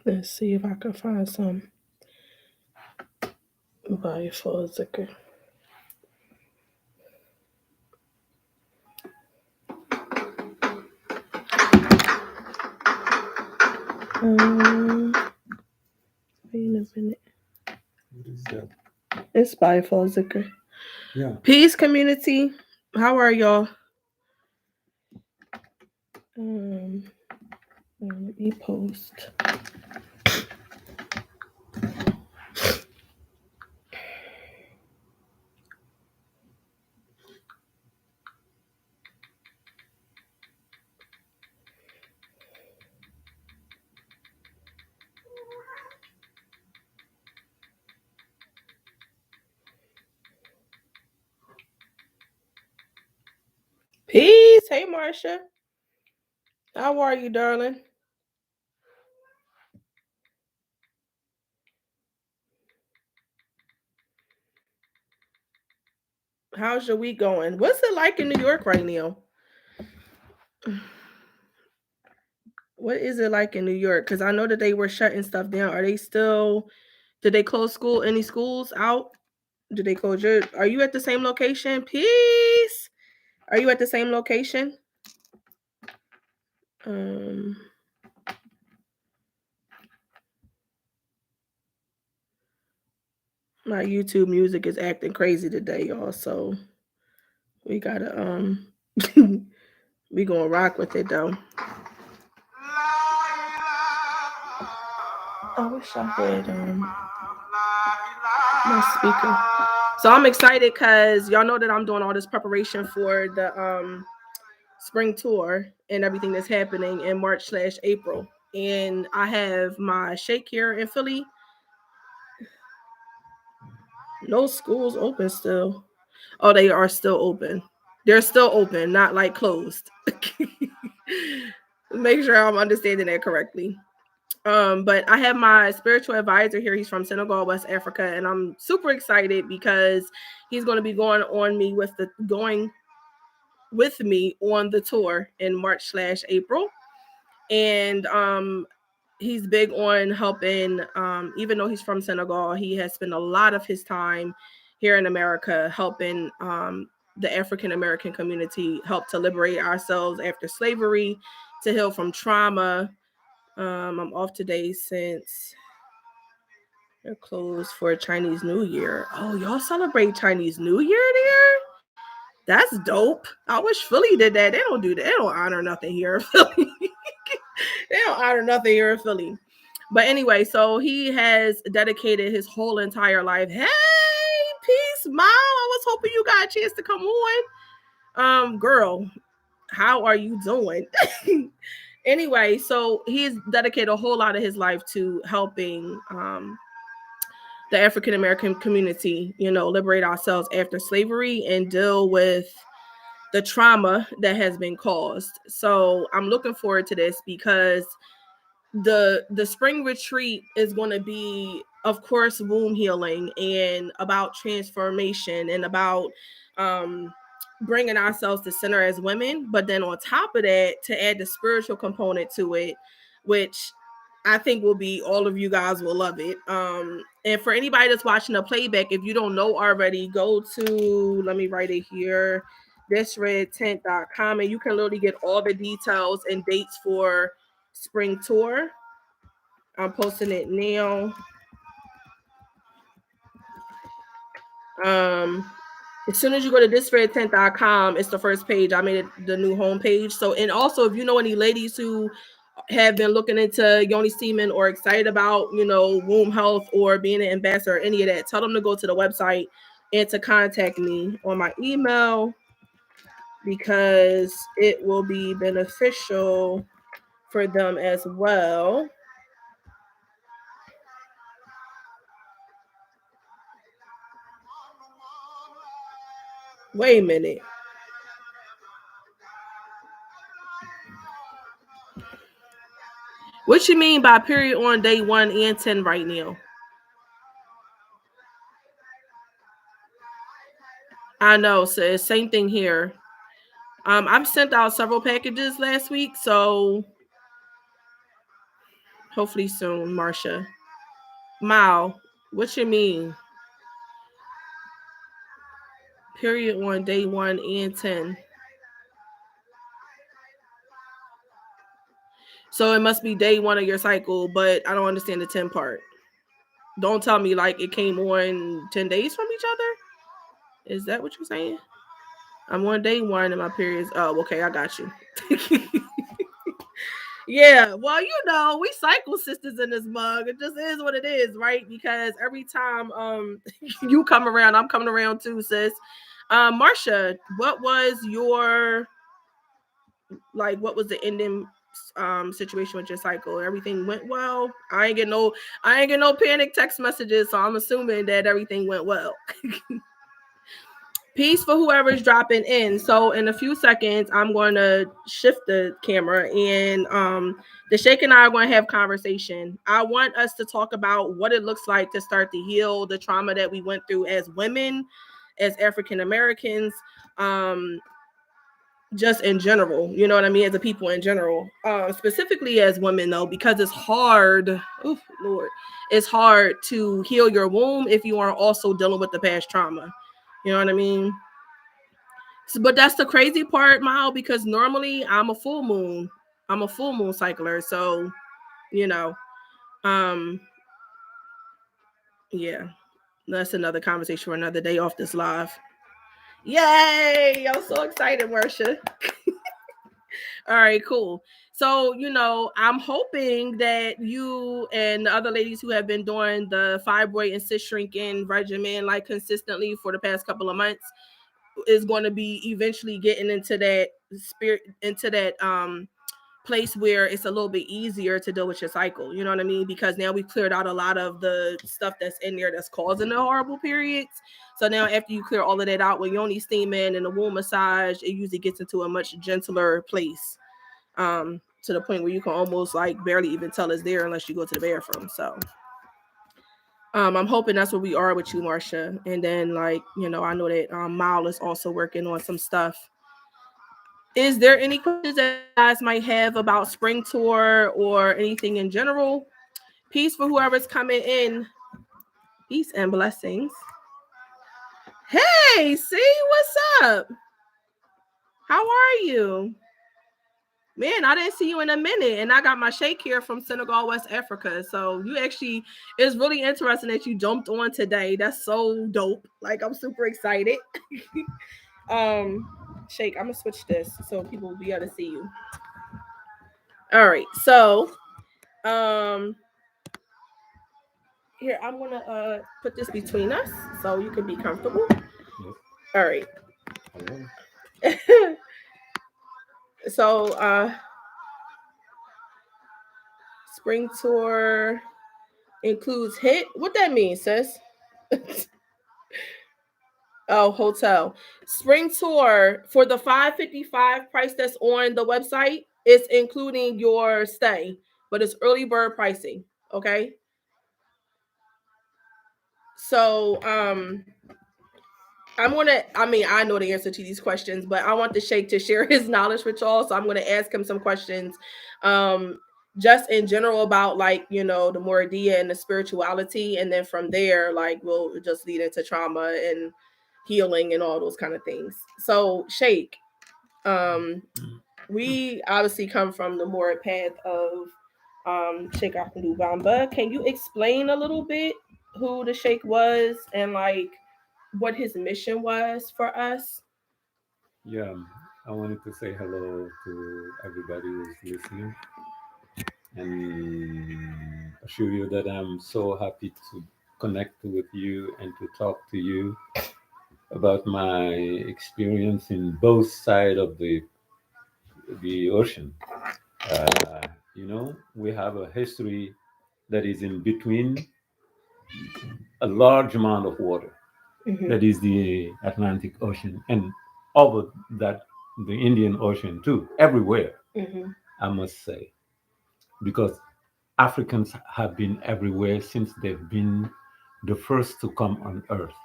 Let's see if I can find some Beifusiker. Wait a minute. What is that? It's Beifusiker. Yeah. Peace, community. How are y'all? Let me post. Peace. Hey, Marsha. How are you, darling? How's your week going? What's it like in New York right now? What is it like in New York? Because I know that they were shutting stuff down. Are they still? Did they close school? Any schools out? Did they close your? Are you at the same location? Peace. Are you at the same location? My YouTube music is acting crazy today, y'all. So we gotta we gonna rock with it though. I wish I had my speaker. So I'm excited because y'all know that I'm doing all this preparation for the spring tour and everything that's happening in March/April. And I have my shake here in Philly. No schools open still. Oh, they are still open. They're still open, not like closed. Make sure I'm understanding that correctly. But I have my spiritual advisor here. He's from Senegal, West Africa, and I'm super excited because he's going to be going with me on the tour in March/April. And he's big on helping, even though he's from Senegal, he has spent a lot of his time here in America helping the African American community help to liberate ourselves after slavery, to heal from trauma. I'm off today since they're closed for Chinese New Year. Oh, y'all celebrate Chinese New Year there? That's dope. I wish Philly did that. They don't do that. They don't honor nothing here in Philly. They don't honor nothing here in Philly. But anyway, so he has dedicated his whole entire life. Hey, peace, Mom. I was hoping you got a chance to come on. Girl, how are you doing? Anyway, so he's dedicated a whole lot of his life to helping the African American community, liberate ourselves after slavery and deal with the trauma that has been caused. So I'm looking forward to this because the spring retreat is going to be, of course, womb healing and about transformation and about bringing ourselves to center as women. But then on top of that, to add the spiritual component to it, which I think will be, all of you guys will love it. And for anybody that's watching the playback, if you don't know already, go to, let me write it here, thisredtent.com, and you can literally get all the details and dates for spring tour. I'm posting it now. As soon as you go to thisredtent.com, it's the first page. I made it the new homepage. So, and also, if you know any ladies who have been looking into Yoni semen or excited about, womb health or being an ambassador or any of that, tell them to go to the website and to contact me on my email. because it will be beneficial for them as well. Wait a minute. What you mean by period on day 1 and 10 right now? I know, so same thing here. I've sent out several packages last week, so hopefully soon, Marsha. Mal, what you mean? Period on day 1 and 10. So it must be day 1 of your cycle, but I don't understand the 10 part. Don't tell me like it came on 10 days from each other. Is that what you're saying? I'm on day 1 and my period's. Oh, okay, I got you. Yeah, well, we cycle sisters in this mug. It just is what it is, right? Because every time you come around, I'm coming around too, sis. Marsha, what was your what was the ending situation with your cycle? Everything went well. I ain't get no panic text messages, so I'm assuming that everything went well. Peace for whoever's dropping in. So in a few seconds, I'm going to shift the camera and the Sheikh and I are going to have conversation. I want us to talk about what it looks like to start to heal the trauma that we went through as women, as African Americans, um, just in general. You know what I mean? As a people in general, specifically as women though, because it's hard. Oh Lord, it's hard to heal your womb if you are also dealing with the past trauma. You know what I mean? So, but that's the crazy part, Mile, because normally I'm a full moon. I'm a full moon cycler. So, you know, um, yeah, that's another conversation for another day off this live. Yay! I'm so excited, Marsha. All right, cool. So, I'm hoping that you and the other ladies who have been doing the fibroid and cyst shrinking regimen like consistently for the past couple of months is going to be eventually getting into that spirit, into that place where it's a little bit easier to deal with your cycle. You know what I mean? Because now we've cleared out a lot of the stuff that's in there that's causing the horrible periods. So now after you clear all of that out with Yoni steaming and the womb massage, it usually gets into a much gentler place. To the point where you can almost like barely even tell it's there unless you go to the bathroom. So I'm hoping that's where we are with you, Marsha. And then I know that Mal is also working on some stuff. Is there any questions that you guys might have about spring tour or anything in general? Peace for whoever's coming in. Peace and blessings. Hey, see, what's up? How are you? Man, I didn't see you in a minute, and I got my sheikh here from Senegal, West Africa. So you actually, it's really interesting that you jumped on today. That's so dope. Like I'm super excited. um, Sheikh, I'm gonna switch this so people will be able to see you. All right, so um, here I'm gonna put this between us so you can be comfortable. Yes. All right. Hello. So spring tour includes hit. What that means, sis? Oh, hotel. Spring tour for the 555 price that's on the website. It's including your stay, but it's early bird pricing. Okay. So I know the answer to these questions, but I want the Sheikh to share his knowledge with y'all. So I'm gonna ask him some questions. Um just in general about the Moradia and the spirituality, and then from there, we'll just lead into trauma and healing and all those kind of things. So Sheikh, um we obviously come from the more path of Sheikh Ahmadu Bamba. Can you explain a little bit who the Sheikh was and what his mission was for us? Yeah, I wanted to say hello to everybody who's listening and assure you that I'm so happy to connect with you and to talk to you. about my experience in both sides of the ocean. Uh, we have a history that is in between a large amount of water, Mm-hmm. that is the Atlantic Ocean, and over that, the Indian Ocean too, everywhere, Mm-hmm. I must say, because Africans have been everywhere since they've been the first to come on Earth.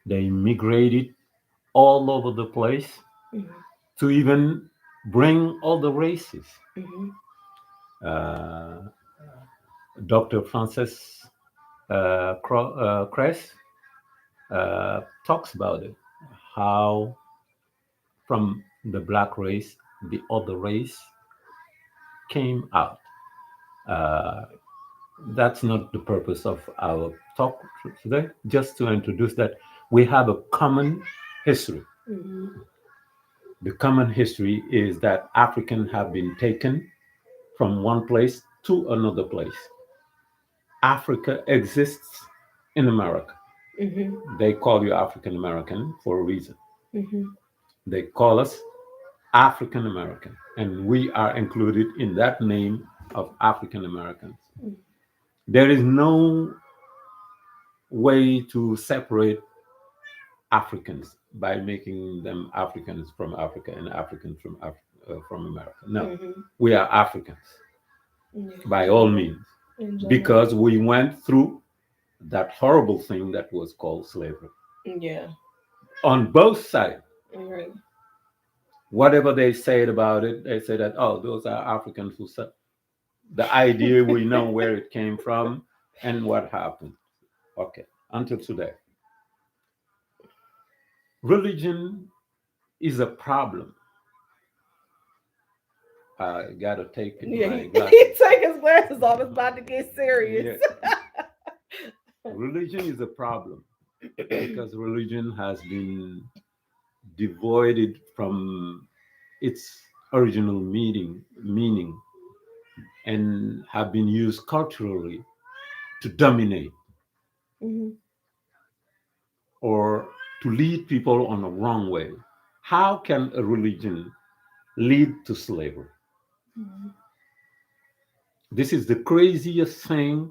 They migrated all over the place Mm-hmm. to even bring all the races. Mm-hmm. Uh, Dr. Frances Cress talks about it, how from the black race, the other race came out. Uh, that's not the purpose of our talk today, just to introduce that we have a common history. Mm-hmm. The common history is that Africans have been taken from one place to another place. Africa exists in America. Mm-hmm. They call you African American for a reason. Mm-hmm. They call us African American, and we are included in that name of African Americans. There is no way to separate Africans by making them Africans from Africa and Africans from America. No, Mm-hmm. we are Africans Yeah, by all means, in general. because we went through that horrible thing that was called slavery Yeah. on both sides. Right. Whatever they said about it, they said that, oh, those are Africans who said the idea, we know where it came from and what happened. Okay, until today. Religion is a problem. I gotta take Yeah, my he, he glasses. take his glasses off. It's about to get serious. Yeah, religion is a problem because religion has been devoided from its original meaning and have been used culturally to dominate Mm-hmm. or to lead people on a wrong way. How can a religion lead to slavery? Mm-hmm. This is the craziest thing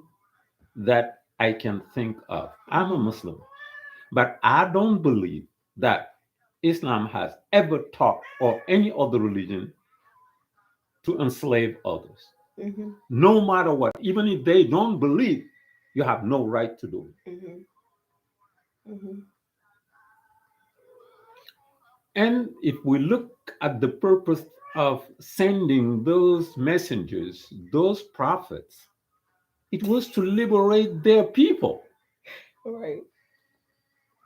that I can think of. I'm a Mm-hmm. Muslim, but I don't believe that Islam has ever taught, or any other religion, to enslave others. Mm-hmm. No matter what, even if they don't believe, you have no right to do it. Mm-hmm. Mm-hmm. And if we look at the purpose of sending those messengers, those prophets, it was to liberate their people. Right.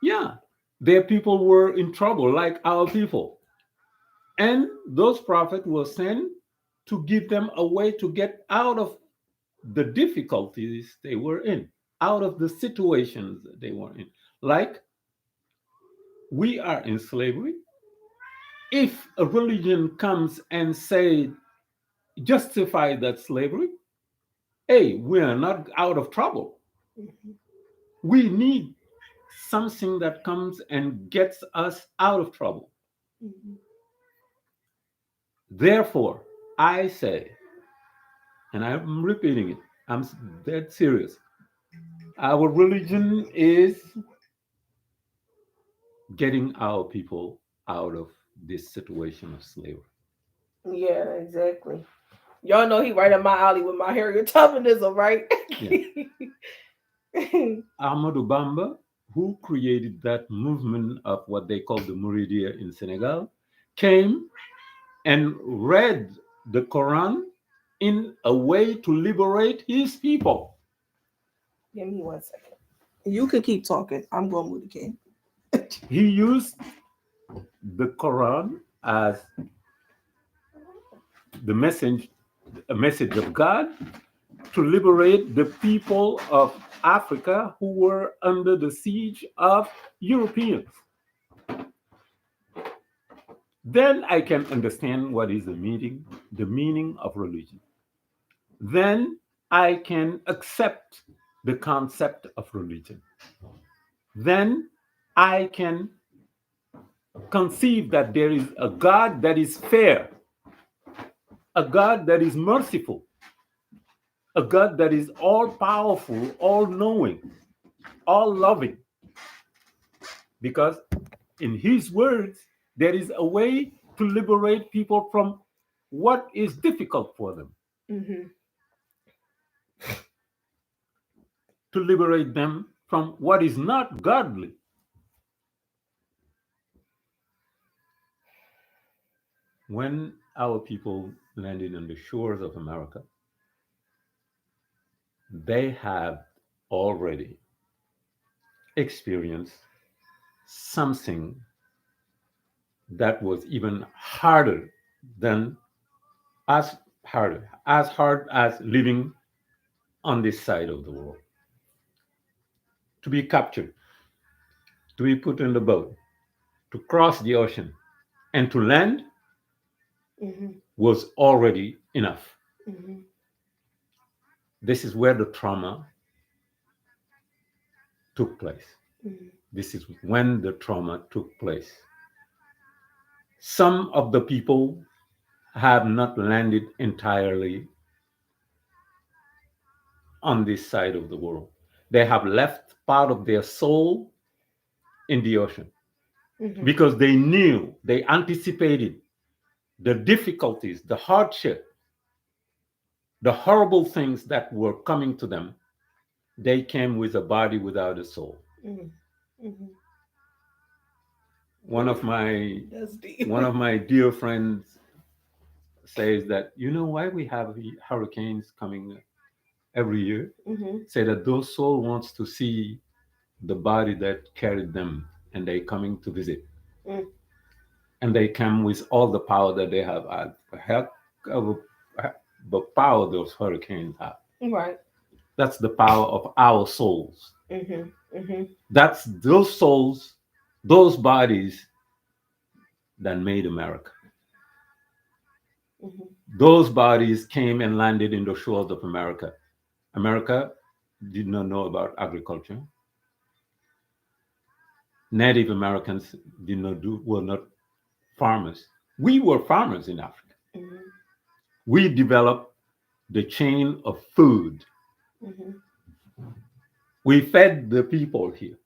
Yeah, their people were in trouble, like our people. And those prophets were sent to give them a way to get out of the difficulties they were in, out of the situations they were in. Like, we are in slavery. If a religion comes and say, justify that slavery, hey, we are not out of trouble. Mm-hmm. We need something that comes and gets us out of trouble. Mm-hmm. Therefore, I say, and I'm repeating it, I'm dead serious. Our religion is getting our people out of this situation of slavery. Yeah, exactly. Y'all know he right up my alley with my Harriet Tubmanism, right? Yeah. Ahmadou Bamba, who created that movement of what they call the Mouridia in Senegal, came and read the Quran in a way to liberate his people. Give me 1 second. You can keep talking. I'm going to move the kid. He used the Quran as the message, a message of God to liberate the people of Africa who were under the siege of Europeans. Then I can understand what is the meaning of religion. Then I can accept the concept of religion. Then I can conceive that there is a God that is fair, a God that is merciful, a God that is all powerful, all knowing, all loving. Because in His words, there is a way to liberate people from what is difficult for them, Mm-hmm. to liberate them from what is not godly. When our people landed on the shores of America, they have already experienced something that was even harder than as as hard as living on this side of the world. To be captured, to be put in the boat, to cross the ocean, and to land Mm-hmm. was already enough. Mm-hmm. This is where the trauma took place. Mm-hmm. This is when the trauma took place. Some of the people have not landed entirely on this side of the world. They have left part of their soul in the ocean Mm-hmm. because they knew, they anticipated the difficulties, the hardship, the horrible things that were coming to them. They came with a body without a soul. Mm-hmm. Mm-hmm. One of my That's deep. one of my dear friends says that you know why we have hurricanes coming every year? Mm-hmm. Say that those soul wants to see the body that carried them and they coming to visit. Mm. And they come with all the power that they have. Heck of the power those hurricanes have. Right. That's the power of our souls. Mm-hmm. Mm-hmm. That's those souls, those bodies that made America. Mm-hmm. Those bodies came and landed in the shores of America. America did not know about agriculture. Native Americans did not do were not farmers. We were farmers in Africa. Mm-hmm. We developed the chain of food. Mm-hmm. We fed the people here.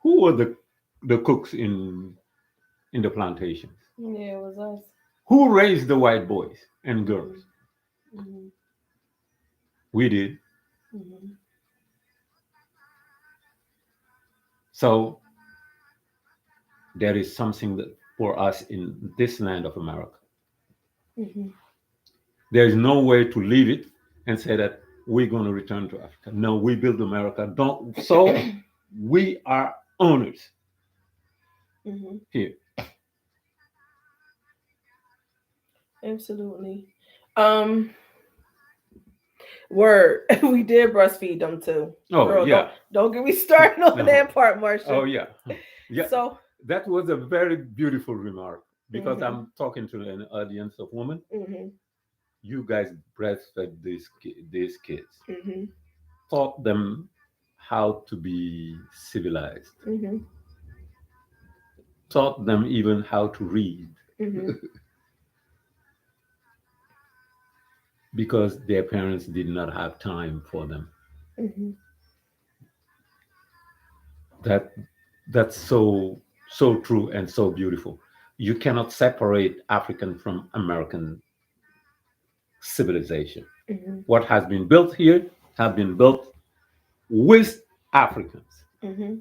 Who were the cooks in the plantations? Yeah, it was us. Who raised the white boys and Mm-hmm. girls? Mm-hmm. We did. Mm-hmm. So there is something that for us in this land of America. Mm-hmm. There is no way to leave it and say that we're going to return to Africa. No, we build America. Don't. So we are owners Mm-hmm. here. Absolutely. Um, Word. We did breastfeed them too. Oh Girl, yeah. don't get me started on No. that part, Marcia. Oh yeah. Yeah. So That was a very beautiful remark because mm-hmm. I'm talking to an audience of women. Mm-hmm. You guys breastfed these kids, Mm-hmm. taught them how to be civilized, Mm-hmm. taught them even how to read Mm-hmm. because their parents did not have time for them. Mm-hmm. That that's so true and so beautiful. You cannot separate African from American civilization. Mm-hmm. What has been built here has been built with Africans. Mm-hmm.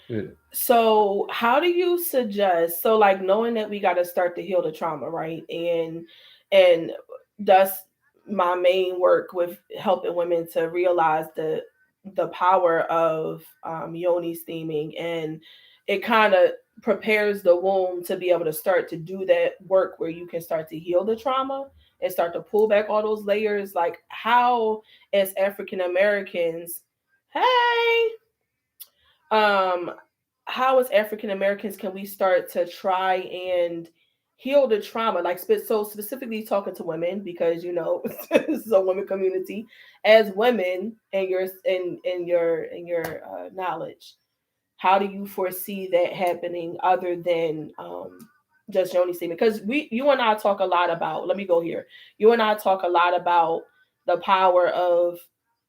Yeah. So how do you suggest, so like knowing that we got to start to heal the trauma, right? And that's my main work with helping women to realize the power of yoni steaming, and it kind of prepares the womb to be able to start to do that work where you can start to heal the trauma and start to pull back all those layers. Like how, as African Americans, hey, um how as African Americans can we start to try and heal the trauma, like so specifically talking to women, because you know this is a women community, as women in your knowledge, how do you foresee that happening other than just Yoni semen? Because you and I talk a lot about. Let me go here. You and I talk a lot about the power of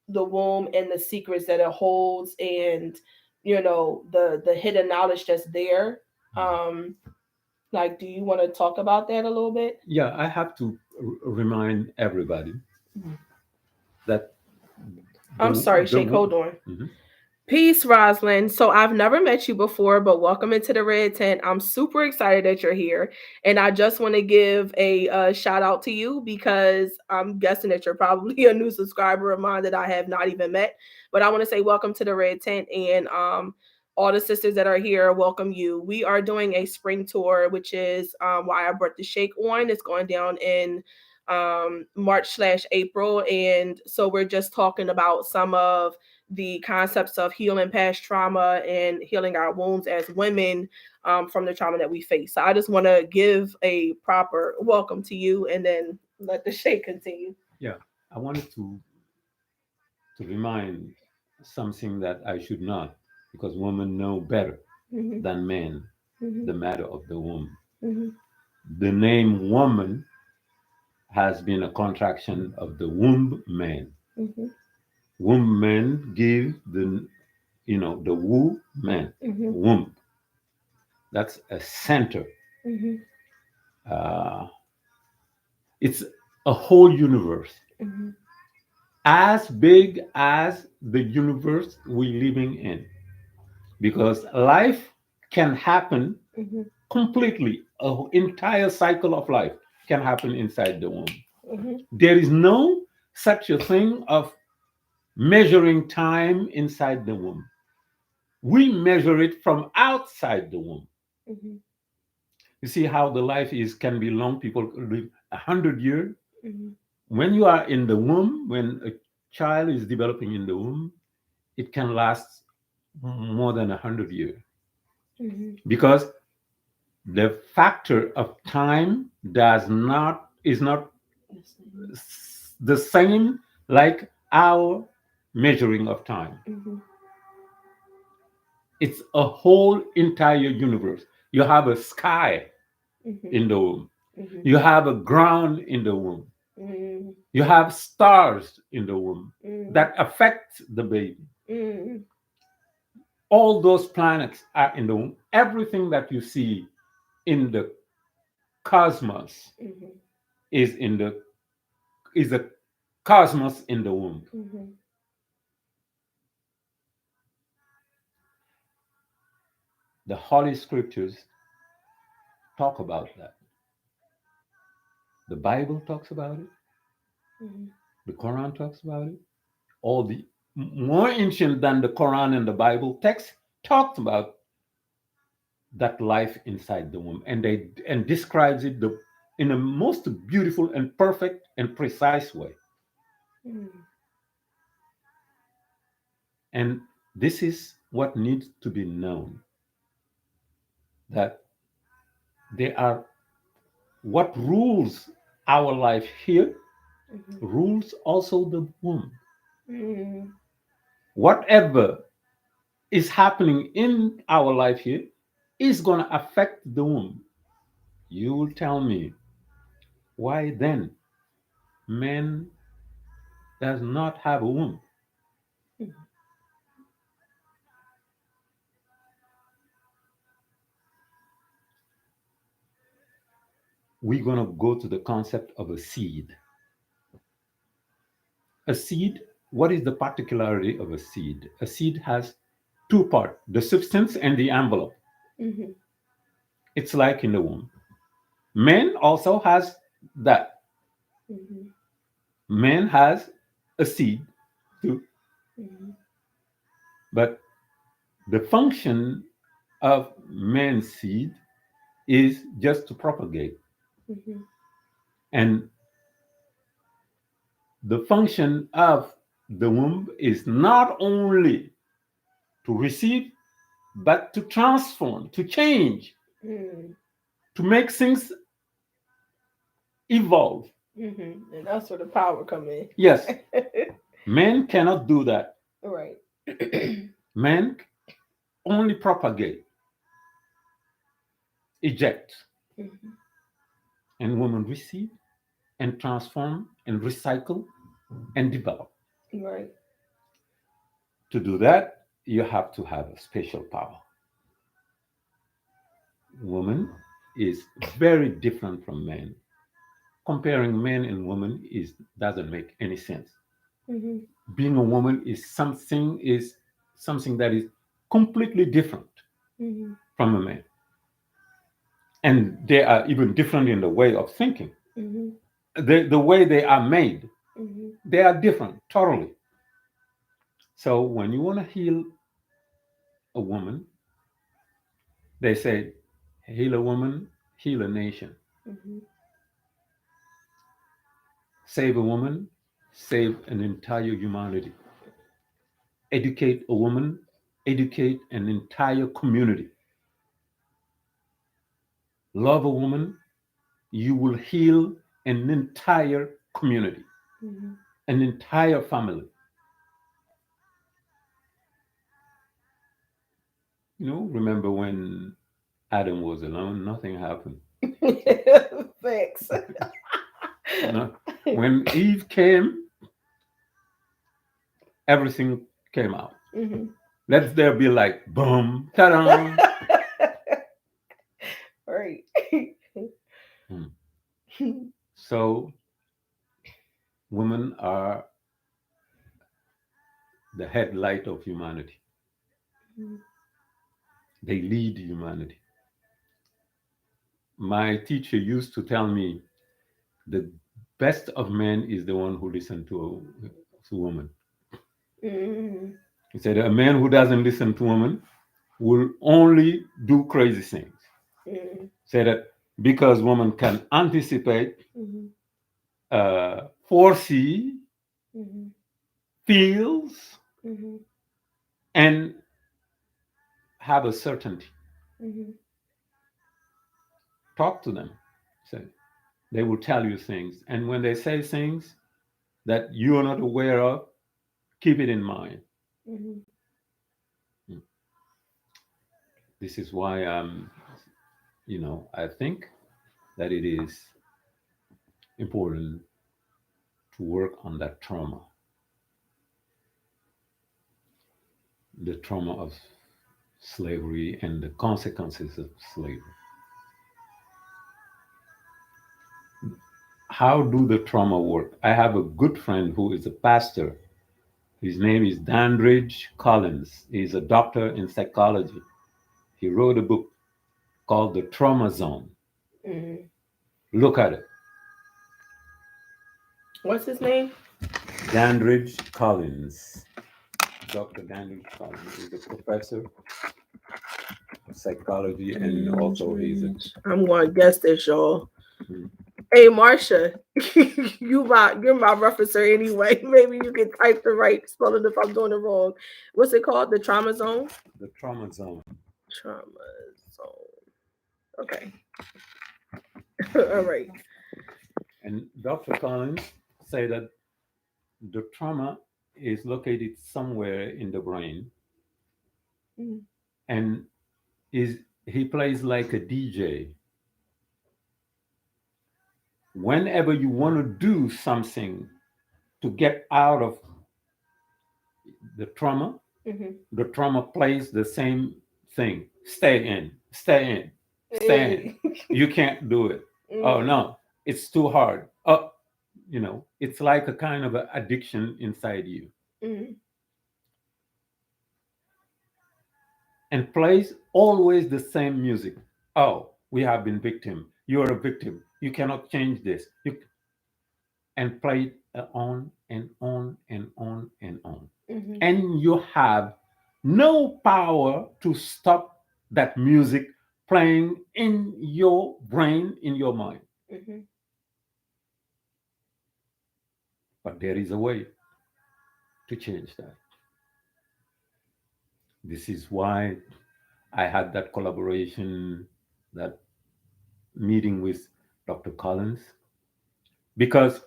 the womb and the secrets that it holds, and the hidden knowledge that's there. Um, like, do you want to talk about that a little bit? Yeah, I have to remind everybody that I'm sorry, the Shake. Hold on. Mhm. Peace, Roslyn. So I've never met you before, but welcome into the Red Tent. I'm super excited that you're here, and I just want to give a shout out to you because I'm guessing that you're probably a new subscriber of mine that I have not even met. But I want to say welcome to the Red Tent, and all the sisters that are here, welcome you. We are doing a spring tour, which is why I brought the Shake on. It's going down in March/April, and so we're just talking about some of the concepts of healing past trauma and healing our wounds as women from the trauma that we face. So I just want to give a proper welcome to you and then let the Shake continue. Yeah, I wanted to remind something that I should not, because women know better Mm-hmm. than men Mm-hmm. the matter of the womb. Mm-hmm. The name woman has been a contraction of the womb man. Mm-hmm. Womb men give the womb man, Mm-hmm. womb. That's a center. Mm-hmm. Uh, it's a whole universe, Mm-hmm. as big as the universe we're living in, because life can happen Mm-hmm. completely. An entire cycle of life can happen inside the womb. Mm-hmm. There is no such a thing of measuring time inside the womb. We measure it from outside the womb. Mm-hmm. You see how the life is can be long. People live 100 years. Mm-hmm. When you are in the womb, when a child is developing in the womb, it can last more than 100 years, Mm-hmm. because the factor of time is not the same like our measuring of time. Mm-hmm. It's a whole entire universe. You have a sky Mm-hmm. in the womb. Mm-hmm. You have a ground in the womb. Mm-hmm. You have stars in the womb Mm-hmm. that affect the baby. Mm-hmm. All those planets are in the womb. Everything that you see in the cosmos Mm-hmm. is in the is a cosmos in the womb. Mm-hmm. The Holy Scriptures talk about that. The Bible talks about it. Mm-hmm. The Quran talks about it. All the more ancient than the Quran and the Bible text talked about that life inside the womb, and describes it in a most beautiful and perfect and precise way. Mm-hmm. And this is what needs to be known, that there are what rules our life here rules also the womb. Mm-hmm. Whatever is happening in our life here is going to affect the womb. You will tell me, why then man does not have a womb? We're going to go to the concept of a seed. A seed, what is the particularity of a seed? A seed has two parts, the substance and the envelope. Mm-hmm. It's like in the womb. Man also has that. Mm-hmm. Man has a seed too, Mm-hmm. but the function of man's seed is just to propagate. Mm-hmm. And the function of the womb is not only to receive, but to transform, to change, Mm-hmm. to make things evolve. Mm-hmm. And that's where the power come in. Yes, man cannot do that. Right. Man only propagate, eject, Mhm. and women receive and transform and recycle and develop. Right. To do that, you have to have a special power. Woman is very different from men. Comparing men and women is doesn't make any sense. Mhm. Being a woman is something that is completely different Mhm. from a man, and they are even different in the way of thinking. Mhm. The way they are made, Mhm. they are different totally. So when you want to heal a woman, they say, heal a woman, heal a nation. Mhm. Save a woman, save an entire humanity. Educate a woman, educate an entire community. Love a woman, you will heal an entire community, Mhm. an entire family. Remember when Adam was alone, nothing happened. Thanks. No. When Eve came, everything came out. Mhm. Let there be like boom, ta-da. Right. Hmm. So women are the headlight of humanity. Mhm. They lead humanity. My teacher used to tell me the best of men is the one who listens to woman. Mhm. He said a man who doesn't listen to woman will only do crazy things. Mhm. Say that because woman can anticipate, Mhm. foresee, Mhm. feels, Mhm. and have a certainty. Mhm. Talk to them. Say they will tell you things, and when they say things that you are not aware of, keep it in mind. Mhm. This is why I think that it is important to work on that trauma, the trauma of slavery and the consequences of slavery. How do the trauma work? I have a good friend who is a pastor. His name is Dandridge Collins. He's a doctor in psychology. He wrote a book called The Trauma Zone. Mhm. Look at it. What's his name? Dandridge Collins. Dr. Dandridge Collins is a professor of psychology and also he's a. I'm going to guess this, y'all. Hmm. Hey, Marsha, you're my referencer anyway. Maybe you can type the right spelling if I'm doing it wrong. What's it called? The trauma zone. The Trauma Zone. Trauma zone. Okay. All right. And Dr. Collins say that the trauma is located somewhere in the brain Mhm. and is he plays like a DJ. Whenever you want to do something to get out of the trauma, Mhm. the trauma plays the same thing. Stay in, stay in, stay in. Hey. You can't do it. Oh Mhm. no, it's too hard. Oh, it's like a kind of an addiction inside you. Mhm. And plays always the same music. Oh, we have been victim. You are a victim. You cannot change this. And play it on and on and on and on. Mhm. And you have no power to stop that music playing in your brain, in your mind. Mhm. But there is a way to change that. This is why I had that collaboration, that meeting with Dr. Collins, because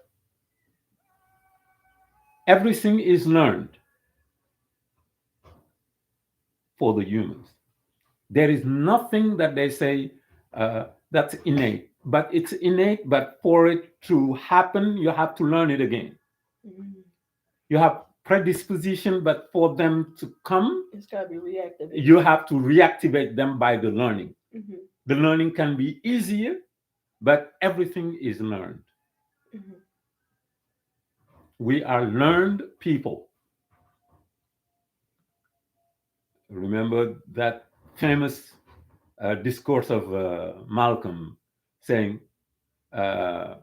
everything is learned. for the humans. There is nothing that they say that's innate, but it's innate. But for it to happen, you have to learn it again. Mhm. You have predisposition, but for them to come, It's got to be reactivated. you have to reactivate them by the learning. Mhm. The learning can be easier, but everything is learned. Mhm. We are learned people. Remember that famous discourse of Malcolm saying, uh,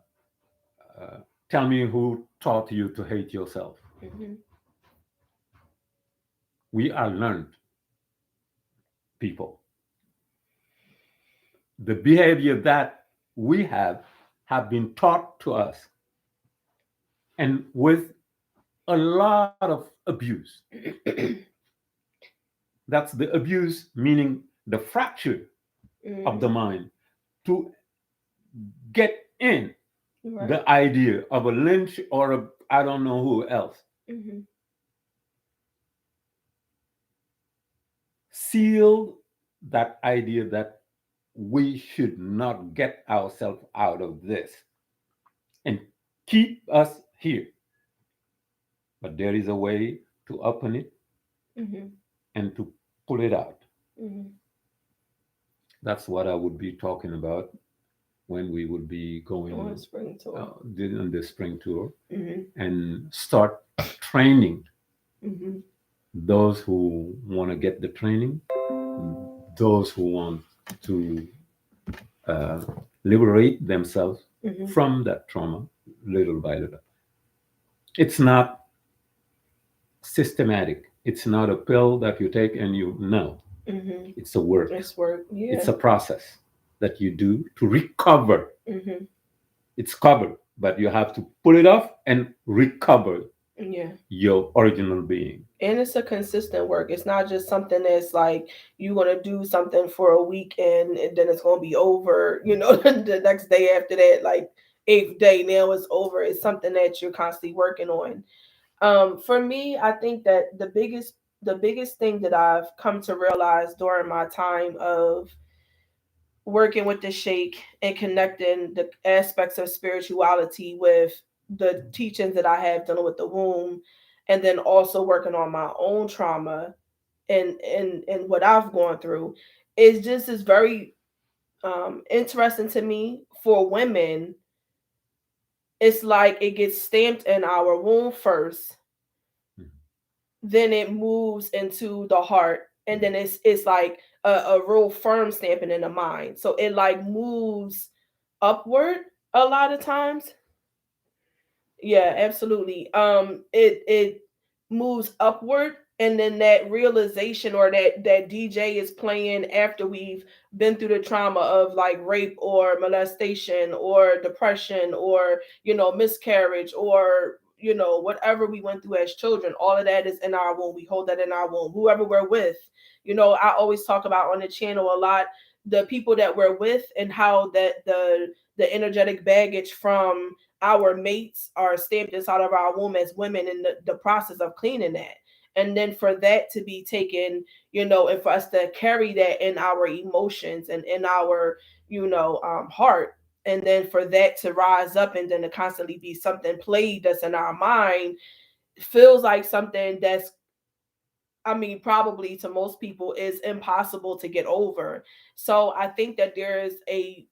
uh, tell me who taught you to hate yourself. Mhm. We are learned people. The behavior that we have been taught to us, and with a lot of abuse. That's the abuse, meaning the fracture of the Mhm. mind to get in Right. the idea of a Lynch or a I don't know who else. Mhm. Sealed that idea that we should not get ourselves out of this and keep us here. But there is a way to open it Mhm. and to pull it out. Mhm. That's what I would be talking about when we would be On going spring tour. on the spring tour Mhm. and start training Mhm. those who want to get the training, those who want to uh, liberate themselves Mhm. from that trauma little by little. It's not systematic. It's not a pill that you take and you know. Mhm. It's a work. It's work. It's Yeah. a process that you do to recover. Mhm. It's covered, but you have to pull it off and recover Yeah. your original being. And it's a consistent work. It's not just something that's like you're gonna do something for a week and then it's gonna be over. You know, the next day after that, like eighth day, now it's over. It's something that you're constantly working on. For me, I think that the biggest thing that I've come to realize during my time of working with the sheikh and connecting the aspects of spirituality with the teachings that I have dealing with the womb, and then also working on my own trauma and what I've gone through, is very interesting to me. For women, it's like it gets stamped in our womb first, then it moves into the heart, and then it's like a real firm stamping in the mind, so it like moves upward a lot of times. Yeah, absolutely. It moves upward, and then that realization or that DJ is playing after we've been through the trauma of like rape or molestation or depression or miscarriage or whatever we went through as children. All of that is in our womb. We hold that in our womb. Whoever we're with, I always talk about on the channel a lot the people that we're with and how that the energetic baggage from our mates are stamped inside of our womb as women in the process of cleaning that. And then for that to be taken, and for us to carry that in our emotions and in our, heart. And then for that to rise up and then to constantly be something played that's in our mind feels like something that's, I mean, probably to most people is impossible to get over. So I think that there's a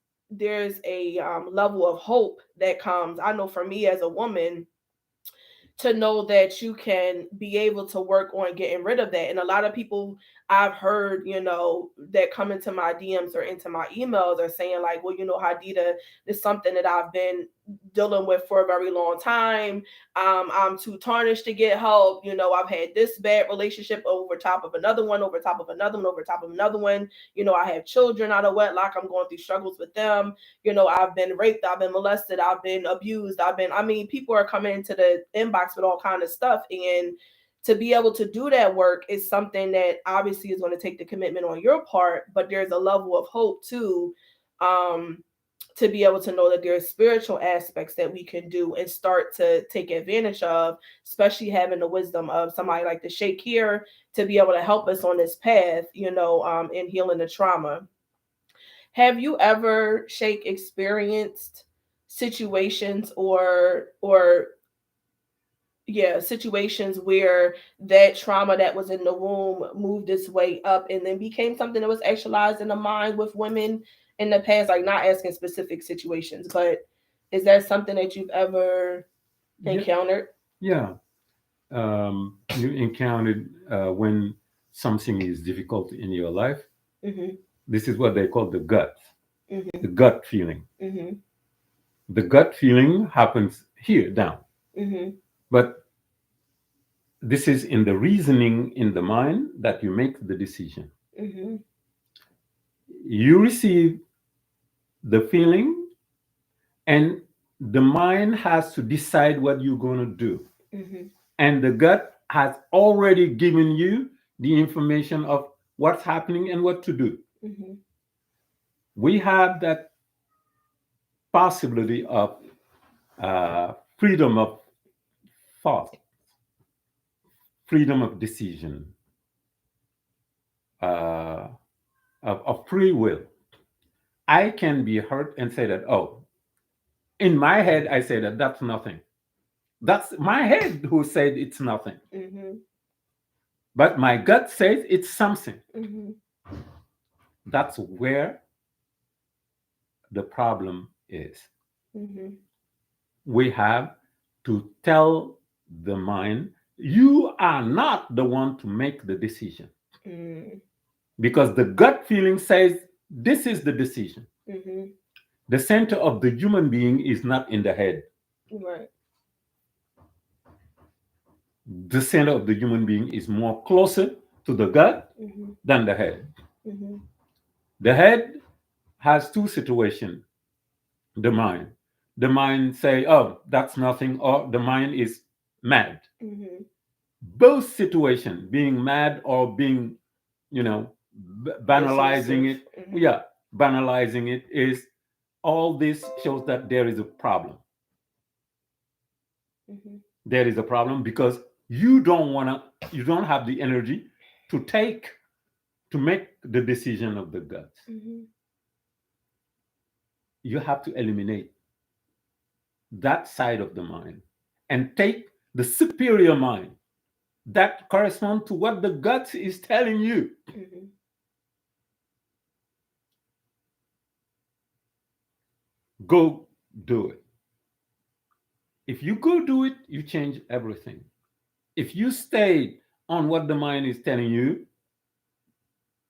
level of hope that comes. I know for me as a woman, to know that you can be able to work on getting rid of that. And a lot of people I've heard, that come into my DMs or into my emails are saying like, well, Hadida, it's something that I've been dealing with for a very long time. I'm too tarnished to get help. I've had this bad relationship over top of another one, over top of another one, over top of another one. I have children out of wedlock. I'm going through struggles with them. I've been raped, I've been molested, I've been abused, I mean, people are coming into the inbox with all kind of stuff. And to be able to do that work is something that obviously is going to take the commitment on your part, but there's a level of hope too. Um, to be able to know that there's spiritual aspects that we can do and start to take advantage of, especially having the wisdom of somebody like the Sheikh here to be able to help us on this path, in healing the trauma. Have you ever, Sheikh, experienced situations or yeah, situations where that trauma that was in the womb moved its way up and then became something that was actualized in the mind with women in the past? Like, not asking specific situations, but is that something that you've ever Yeah, encountered? yeah. You encountered when something is difficult in your life. Mhm. This is what they call the Mhm. gut feeling. Mhm. The gut feeling happens here down, Mhm. but this is in the reasoning in the mind that you make the decision. Mhm. You receive the feeling, and the mind has to decide what you're going to do. Mhm. And the gut has already given you the information of what's happening and what to do. Mhm. We have that possibility of freedom of thought, freedom of decision, uh, of free will. I can be hurt and say that, oh, in my head, I say that that's nothing. That's my head who said it's nothing. Mhm. But my gut says it's something. Mhm. That's where the problem is. Mhm. We have to tell the mind, you are not the one to make the decision. Mhm. Because the gut feeling says, this is the decision. Mhm. The center of the human being is not in the head. Right. The center of the human being is more closer to the gut Mhm. than the head. Mhm. The head has two situations. The mind. The mind say, oh, that's nothing, or the mind is mad. Mhm. Both situations, being mad or being, you know, banalizing Dismissive. it, Mhm. yeah, banalizing it is all this shows that there is a problem. Mhm. There is a problem because you don't want to, you don't have the energy to take, to make the decision of the gut. Mhm. You have to eliminate that side of the mind and take the superior mind that corresponds to what the gut is telling you. Mhm. Go do it. If you go do it, you change everything. If you stay on what the mind is telling you,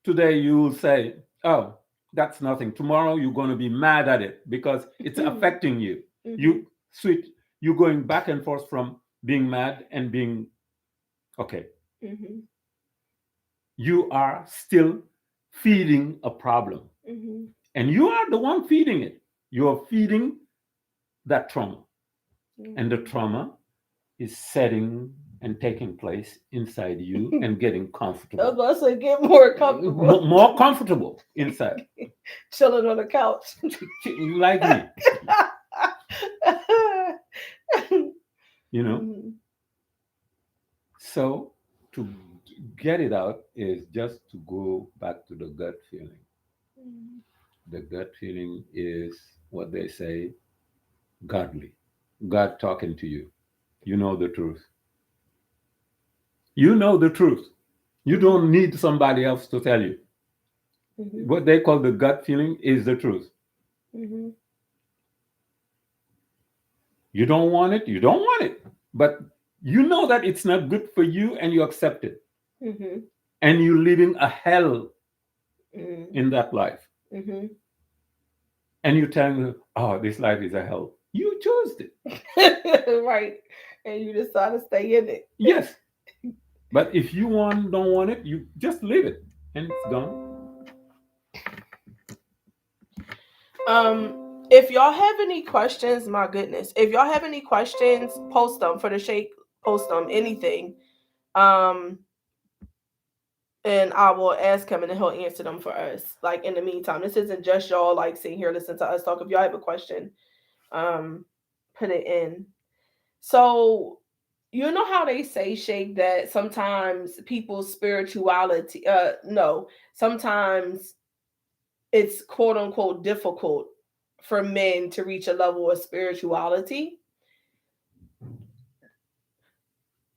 today you will say, oh, that's nothing. Tomorrow you're going to be mad at it because it's affecting you. You Mhm. switch, you're going back and forth from being mad and being okay. Mhm. You are still feeding a problem. Mhm. And you are the one feeding it. You're feeding that trauma. And the trauma is setting and taking place inside you Mhm. and getting I was comfortable. about to say, get more comfortable. More comfortable inside. Chilling on the couch. Like me, you know. Mhm. So to get it out is just to go back to the gut feeling. The gut feeling is what they say godly. God talking to you. You know the truth. You know the truth. You Mhm. don't need somebody else to tell you. Mhm. What they call the gut feeling is the truth. Mhm. You don't want it, you don't want it. But you know that it's not good for you and you accept it. Mhm. And you're living a hell Mhm. in that life. Mhm. And you're telling them, oh, this life is a hell. You chose it. Right. And you decide to stay in it. Yes. But if you don't want it, you just leave it and it's gone. If y'all have any questions, my goodness, if y'all have any questions, post them for the Sheikh. Post them anything. Um, and I will ask him, and then he'll answer them for us. Like in the meantime, this isn't just y'all like sitting here listening to us talk. If y'all have a question, um, put it in. So you know how they say, Shake, that sometimes people's spirituality, no, sometimes it's quote unquote difficult for men to reach a level of spirituality.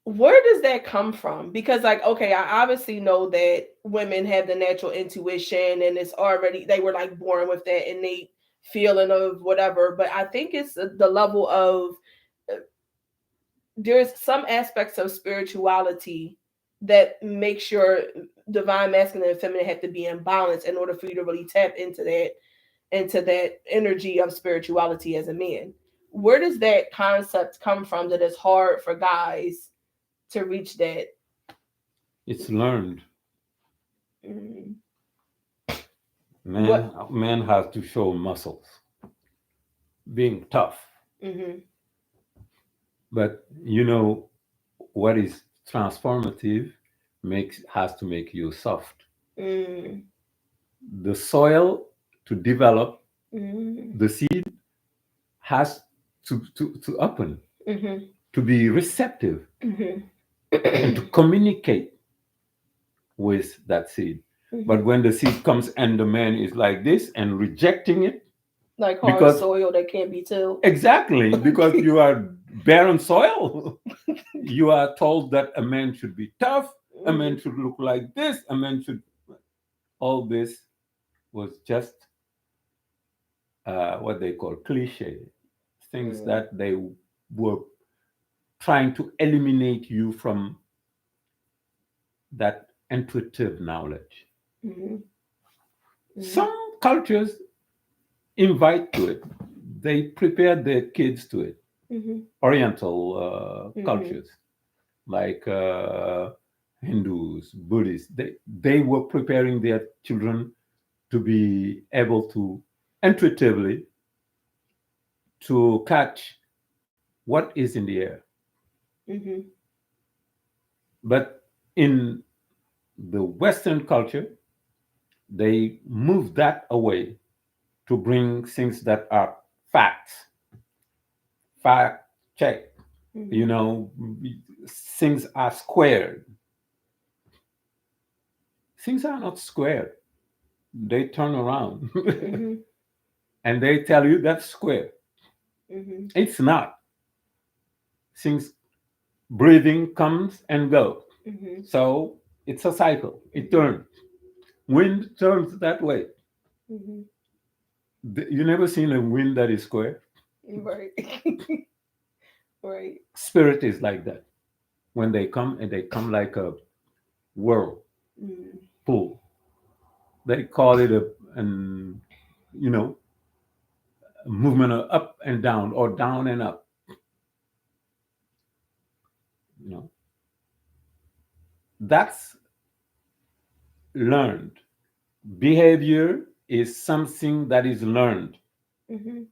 Where does that come from? Because like, okay, I obviously know that women have the natural intuition and it's already, they were like born with that innate feeling of whatever, but I think it's the level of, there's some aspects of spirituality that makes your divine masculine and feminine have to be in balance in order for you to really tap into that energy of spirituality as a man. Where does that concept come from that it's hard for guys to reach that? It's learned. Mm, Man, what? man has to show muscles, being tough. Mm-hmm. But what is transformative makes has to make you soft. Mm, The soil to develop mm, the seed has to open, mm-hmm. to be receptive, and to Mm-hmm. communicate with that seed. Mm-hmm. But when the seed comes and the man is like this and rejecting it, Like hard because soil that can't be tilled. exactly, because you are barren soil, you are told that a man should be tough, a Mm-hmm. man should look like this, a man should. All this was just what they call cliche, things that they were trying to eliminate you from that intuitive knowledge. Mm-hmm. Mm-hmm. Some cultures invite to it, they prepare their kids to it. Mm-hmm. Oriental Mm-hmm. cultures like Hindus, Buddhists, they were preparing their children to be able to intuitively to catch what is in the air. Mm-hmm. But in the Western culture, they move that away to bring things that are facts, fact check. You Mm-hmm. know, things are squared. Things are not squared. They turn around Mm-hmm. and they tell you that's square. Mm-hmm. It's not. Things breathing comes and goes. Mm-hmm. So it's a cycle. It Mm-hmm. turns. Wind turns that way. Mm-hmm. You never seen a wind that is square. Right. Right. Spirit is like that. When they come and they come like a whirlpool. Mm-hmm. They call it an you know a movement of up and down or down and up. You know that's learned. Behavior is something that is learned. Mm-hmm.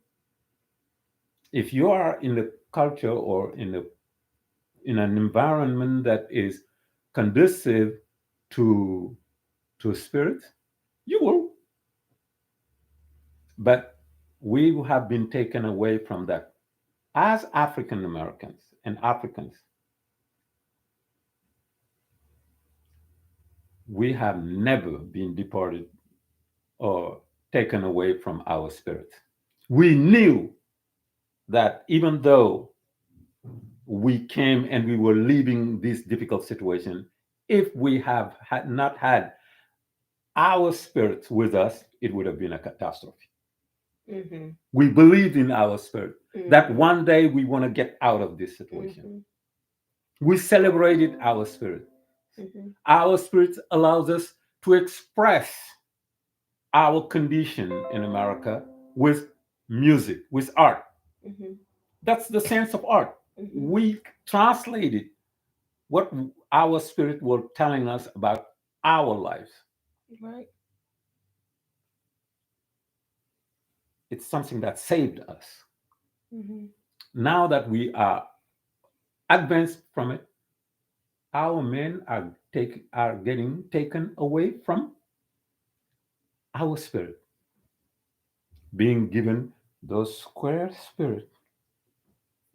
If you are in the culture or in an environment that is conducive to spirit, you will. But we have been taken away from that. As African Americans and Africans, we have never been deported or taken away from our spirit. We knew that even though we came and we were leaving this difficult situation, if we have not had our spirit with us, it would have been a catastrophe. Mm-hmm. We believed in our spirit that Mm-hmm. one day we want to get out of this situation. Mm-hmm. We celebrated our spirit. Mm-hmm. Our spirit allows us to express our condition in America with music, with art. Mm-hmm. That's the sense of art. Mm-hmm. We translated what our spirit were telling us about our lives. Right. It's something that saved us. Mm-hmm. Now that we are advanced from it, our men are getting taken away from our spirit, being given those square spirit.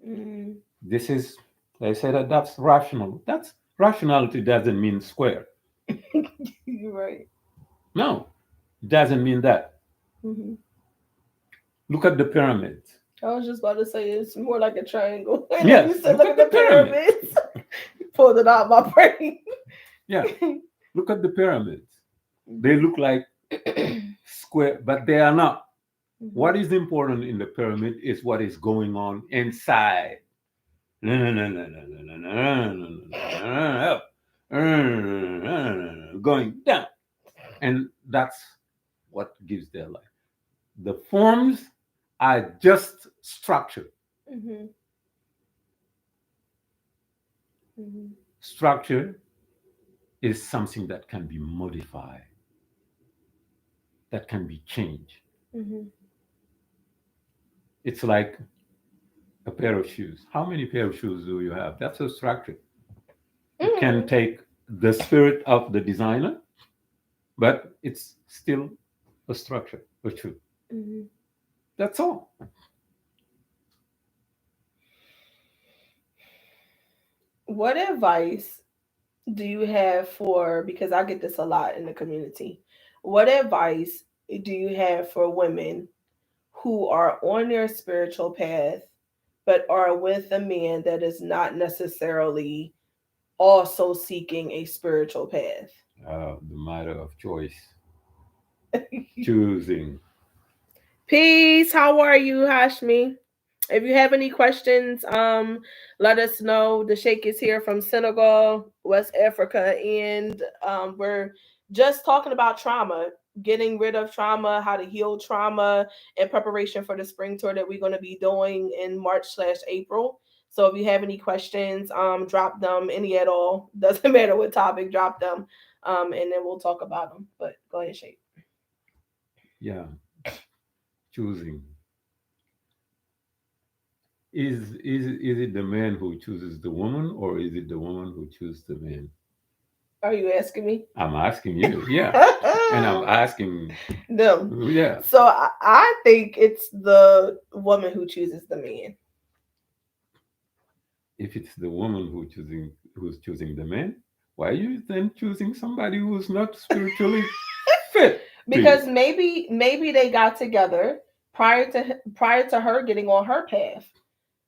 Mm-hmm. This is, I say that that's rational. That's rationality doesn't mean square. You're right. No, it doesn't mean that. Mm-hmm. Look at the pyramids. I was just about to say it's more like a triangle, and then Yes, you said, look "Look at at the the pyramids. pyramids." You pulled it out my brain. Yeah, look at the pyramids. They Mm-hmm. look like square, but they are not. Mm-hmm. What is important in the pyramid is what is going on inside. No, no, no, no, no, no, no, no, no, no, no, no, going down. And that's what gives their life. The forms are just structure. Mm-hmm. Mm-hmm. Structure is something that can be modified, that can be changed. Mm-hmm. It's like a pair of shoes. How many pair of shoes do you have? That's a structure. You can Mm-hmm. take the spirit of the designer, but it's still a structure, a shoe. Mm-hmm. That's all. What advice do you have for, because I get this a lot in the community, what advice do you have for women who are on their spiritual path but are with a man that is not necessarily also seeking a spiritual path? The matter of choice, choosing. Peace. How are you, Hashmi? If you have any questions, let us know. The Sheikh is here from Senegal, West Africa, and we're just talking about trauma, getting rid of trauma, how to heal trauma, in preparation for the spring tour that we're going to be doing in March/April. So if you have any questions, drop them, any at all. Doesn't matter what topic, drop them, and then we'll talk about them. But go ahead, Sheikh. Yeah, choosing. Is it the man who chooses the woman, or is it the woman who chooses the man? Are you asking me? I'm asking you. Yeah, and I'm asking. Them. Yeah, So I think it's the woman who chooses the man. if it's the woman who's choosing the man, why are you then choosing somebody who's not spiritually fit to you? Because maybe they got together prior to her getting on her path.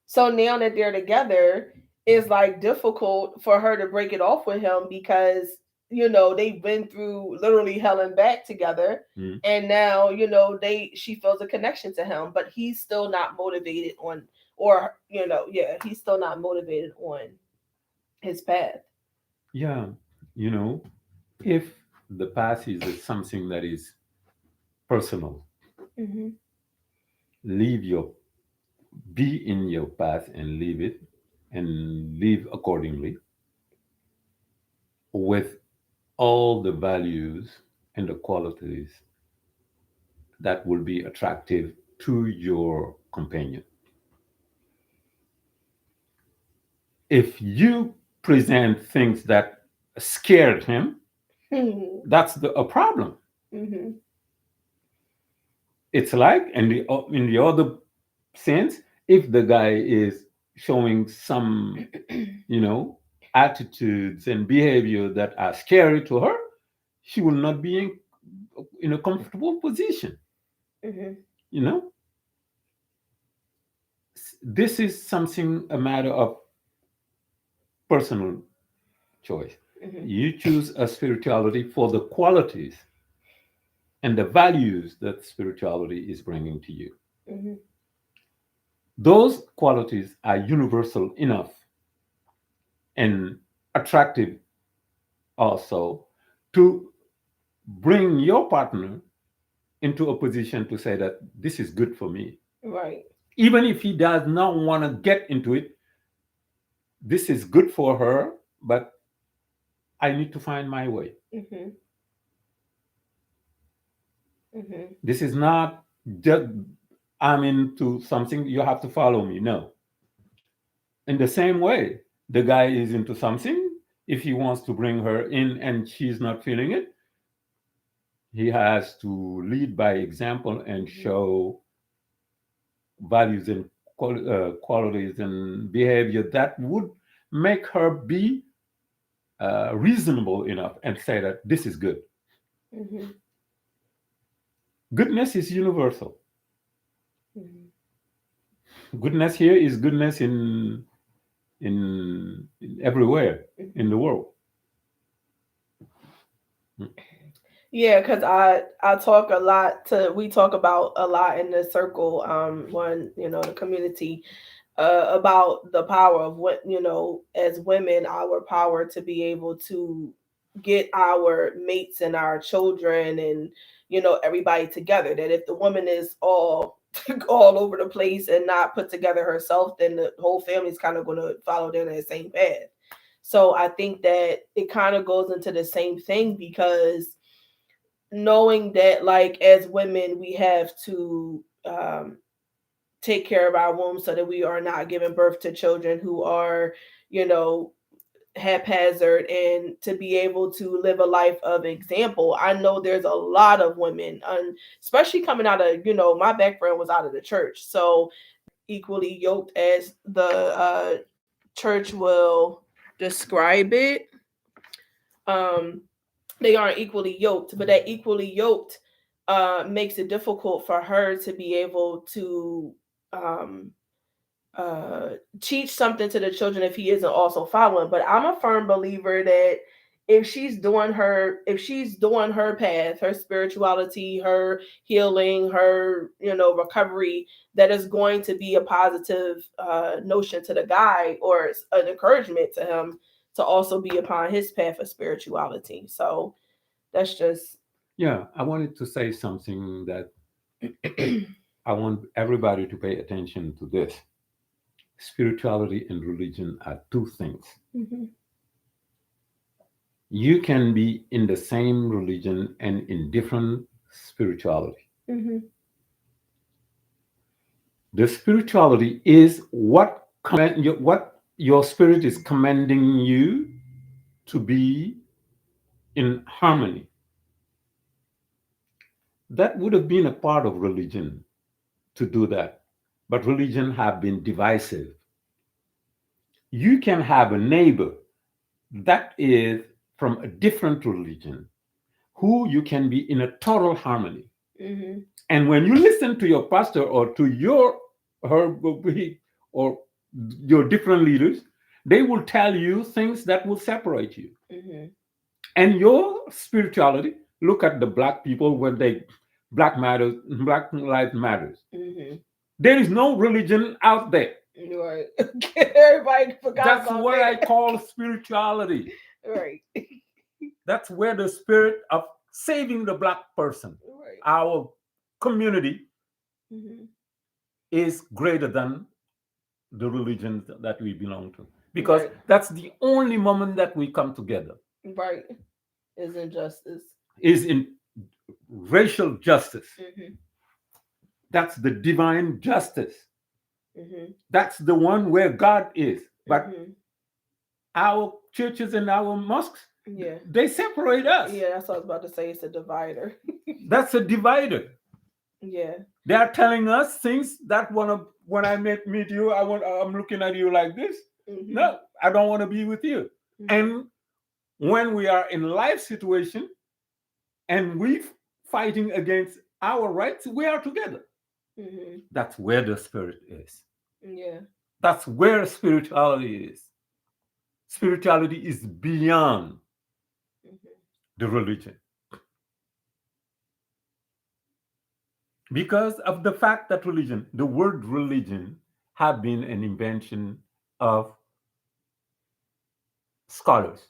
So now that they're together, it's like difficult for her to break it off with him because they've been through literally hell and back together, Mm. and now she feels a connection to him, but he's still not motivated on, or yeah, he's still not motivated on his path. Yeah, you know, if the past is something that is personal, Mm-hmm. leave your be in your path and leave it and live accordingly with all the values and the qualities that will be attractive to your companion. If you present things that scared him, Mm-hmm. that's a problem. Mm-hmm. It's like in the other sense, if the guy is showing some, you know, attitudes and behavior that are scary to her, she will not be in a comfortable position. Mm-hmm. You know, this is something a matter of personal choice. Mm-hmm. You choose a spirituality for the qualities and the values that spirituality is bringing to you. Mm-hmm. Those qualities are universal enough and attractive also to bring your partner into a position to say that this is good for me. Right. Even if he does not want to get into it, this is good for her, but I need to find my way. Mm-hmm. Mm-hmm. This is not just I'm into something, you have to follow me. No. In the same way, the guy is into something, if he wants to bring her in and she's not feeling it, he has to lead by example and show values and qualities and behavior that would make her be reasonable enough and say that this is good. Mm-hmm. Goodness is universal. Mm-hmm. Goodness here is goodness in everywhere in the world. Yeah, because I talk a lot to we talk about a lot in the circle, one, the community, about the power of what, as women, our power to be able to get our mates and our children and, everybody together. That if the woman is all all over the place and not put together herself, then the whole family's kind of going to follow down that same path. So I think that it kind of goes into the same thing, because knowing that, like, as women we have to take care of our womb so that we are not giving birth to children who are, you know haphazard, and to be able to live a life of example. I know there's a lot of women, especially coming out of, my background was out of the church, so equally yoked, as the church will describe it. um they aren't equally yoked, but that equally yoked makes it difficult for her to be able to um, uh, teach something to the children if he isn't also following. But I'm a firm believer that if she's doing her path, her spirituality, her healing, her recovery, that is going to be a positive notion to the guy, or an encouragement to him to also be upon his path of spirituality. So that's just Yeah, I wanted to say something that I want everybody to pay attention to this. Spirituality and religion are two things. Mhm, You can be in the same religion and in different spirituality. mhm, The spirituality is what your spirit is commanding you to be in harmony. That would have been a part of religion to do that. But religion have been divisive. You can have a neighbor that is from a different religion who you can be in a total harmony. mhm, And when you listen to your pastor or to your her or your different leaders, they will tell you things that will separate you. mhm, And your spirituality, look at the black people when they black lives matters. mhm. There is no religion out there. Right. Everybody forgot That's about what I that. call spirituality. Right. That's where the spirit of saving the black person, Right. our community, Mhm. is greater than the religions that we belong to. Because Right. that's the only moment that we come together Right. Is injustice. is in racial justice. Mhm. That's the divine justice. Mhm. That's the one where God is. But Mhm. our churches and our mosques, Yeah. they separate us. Yeah, that's what I was about to say. It's a divider. That's a divider. Yeah. They are telling us things that when I meet you, I'm looking at you like this. Mhm. No, I don't want to be with you. Mhm. And when we are in life situation and we fighting against our rights, we are together. Mhm. That's where the spirit is. Yeah. That's where spirituality is. Spirituality is beyond Mhm. the religion because of the fact that the word religion, have been an invention of scholars.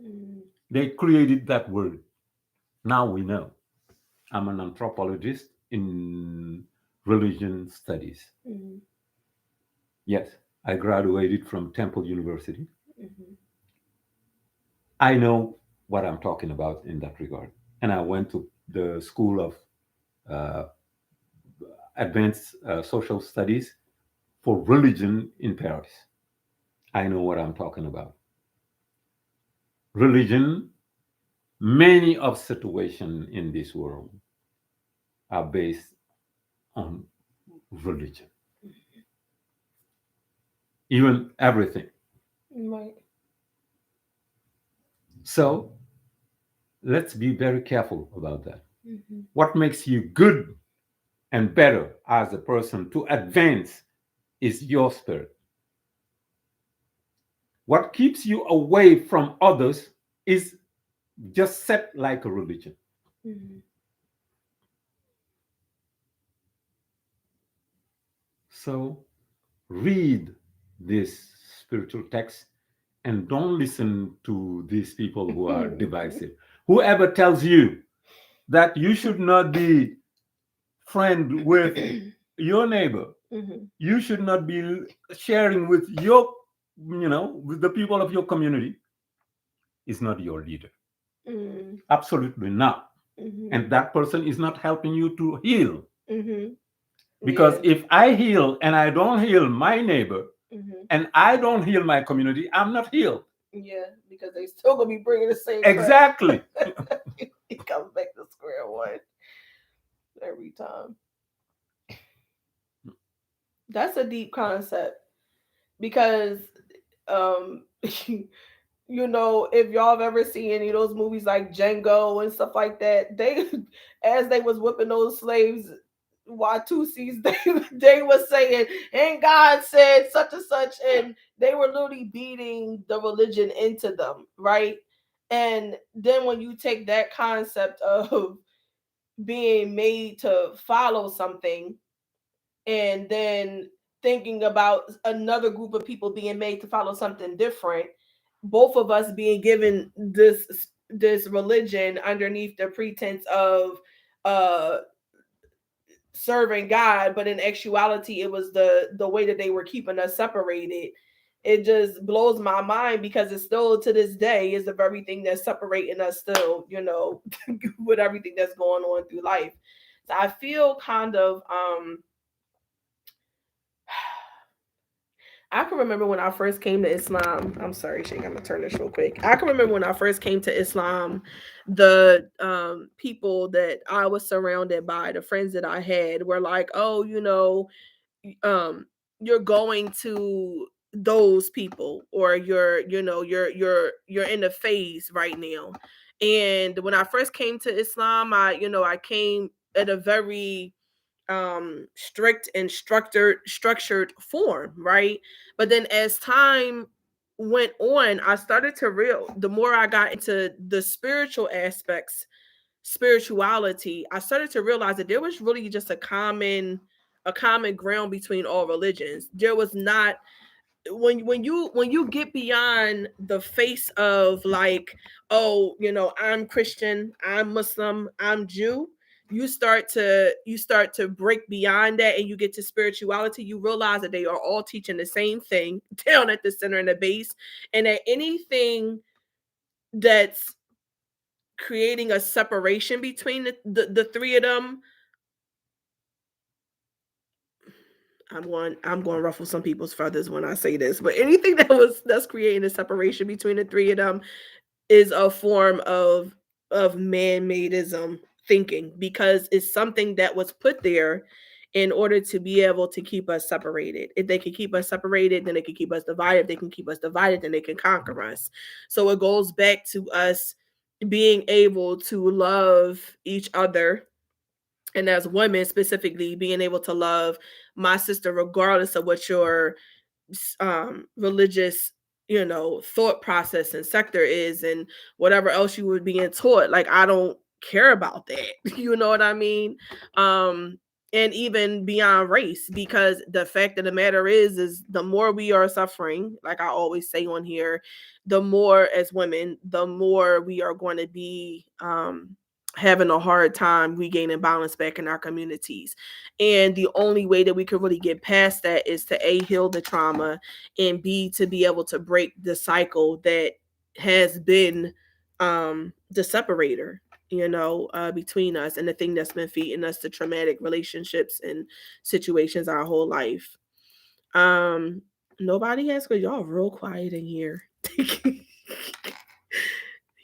Mhm. They created that word. Now we know. I'm an anthropologist in religion studies. Mhm. Yes, I graduated from Temple University. Mhm. I know what I'm talking about in that regard. And I went to the School of uh, Advanced Social Studies for Religion in Paris. I know what I'm talking about. religion, many of situations in this world are based on religion, even everything. Right. So let's be very careful about that. Mm-hmm. What makes you good and better as a person to advance is your spirit. What keeps you away from others is just set like a religion. Mm-hmm. So read this spiritual text and don't listen to these people who are divisive. Whoever tells you that you should not be friend with your neighbor, Mm-hmm. you should not be sharing with your, with the people of your community, is not your leader. Mm-hmm. Absolutely not. Mm-hmm. And that person is not helping you to heal. Mm-hmm. Because Yeah. if I heal and I don't heal my neighbor Mm-hmm. and I don't heal my community, I'm not healed. Yeah, because they still gonna be bringing the same crap. Exactly. It comes back to square one every time. That's a deep concept because um if y'all have ever seen any of those movies like Django and stuff like that, they as they was whipping those slaves Watusis, they was saying, and God said such and such, and they were literally beating the religion into them, right? And then when you take that concept of being made to follow something and then thinking about another group of people being made to follow something different, both of us being given this religion underneath the pretense of uh serving God, but in actuality it was the way that they were keeping us separated. It just blows my mind because it's still to this day is the very thing that's separating us still, with everything that's going on through life. So I feel kind of I can remember when I first came to Islam. I'm sorry, Shake. I'm gonna turn this real quick. I can remember when I first came to Islam, the people that I was surrounded by, the friends that I had, were like, "Oh, um, you're going to those people, or you're in a phase right now." And when I first came to Islam, I came at a very strict and structured form, right? But then as time went on, I started to real the more I got into the spiritual aspects, spirituality, I started to realize that there was really just a common ground between all religions. There was not, when you get beyond the face of, like, oh, I'm Christian, I'm Muslim, I'm Jew, you start to break beyond that, and you get to spirituality. You realize that they are all teaching the same thing down at the center and the base, and that anything that's creating a separation between the three of them, I'm going to ruffle some people's feathers when I say this, but anything that's creating a separation between the three of them is a form of man-madeism thinking, because it's something that was put there in order to be able to keep us separated. If they can keep us separated, then they can keep us divided. If they can keep us divided, then they can conquer us. So it goes back to us being able to love each other, and as women specifically, being able to love my sister regardless of what your religious thought process and sector is, and whatever else you would be taught. Like, I don't care about that. You know what I mean? And even beyond race, because the fact of the matter is the more we are suffering, like I always say on here, the more, as women, the more we are going to be having a hard time regaining balance back in our communities. And the only way that we could really get past that is to A, heal the trauma, and B, to be able to break the cycle that has been the separator, between us, and the thing that's been feeding us the traumatic relationships and situations our whole life. um Nobody has, because y'all real quiet in here.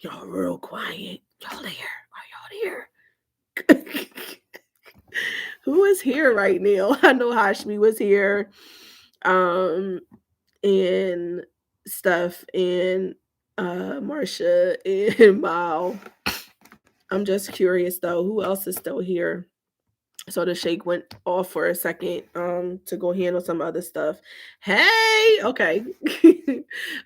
Y'all real quiet. Y'all there? Are y'all there? Who is here right now? I know Hashmi was here, um, and stuff, and Marsha and Mao. I'm just curious though, who else is still here? So the shake went off for a second to go handle some other stuff. Hey, okay.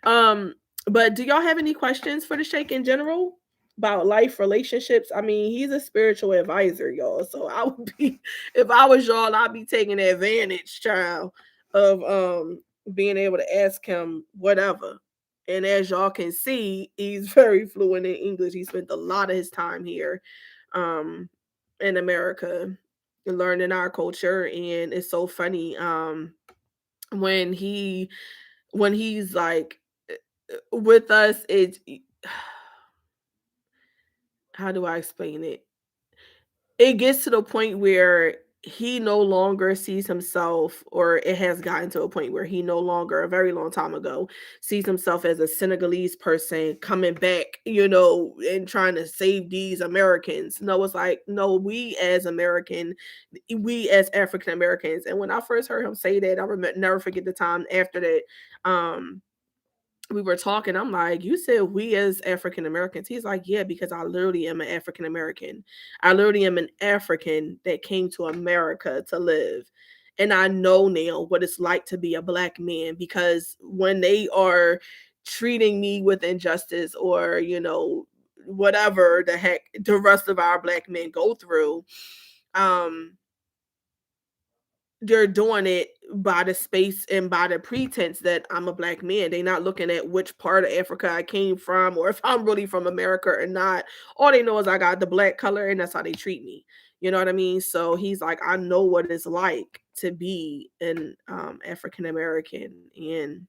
um but do y'all have any questions for the shake in general about life, relationships? I mean, he's a spiritual advisor, y'all, so I would be, if I was y'all, I'd be taking advantage, child, of being able to ask him whatever. And as y'all can see, he's very fluent in English. He spent a lot of his time here um in America, learning our culture. And it's so funny when he's like with us, it's how do I explain it? It gets to the point where he no longer sees himself, or it has gotten to a point where he no longer, a very long time ago, sees himself as a Senegalese person coming back, and trying to save these Americans. No, it's like, no, we as African Americans. And when I first heard him say that, I remember, never forget the time after that. We were talking, I'm like, you said we as African Americans. He's like, yeah, because I literally am an African American. I literally am an African that came to America to live. And I know now what it's like to be a black man, because when they are treating me with injustice, or, whatever the heck the rest of our black men go through, um, they're doing it by the space and by the pretense that I'm a black man. They're not looking at which part of Africa I came from, or if I'm really from America or not. All they know is I got the black color, and that's how they treat me. You know what I mean? So he's like, I know what it's like to be an African American. And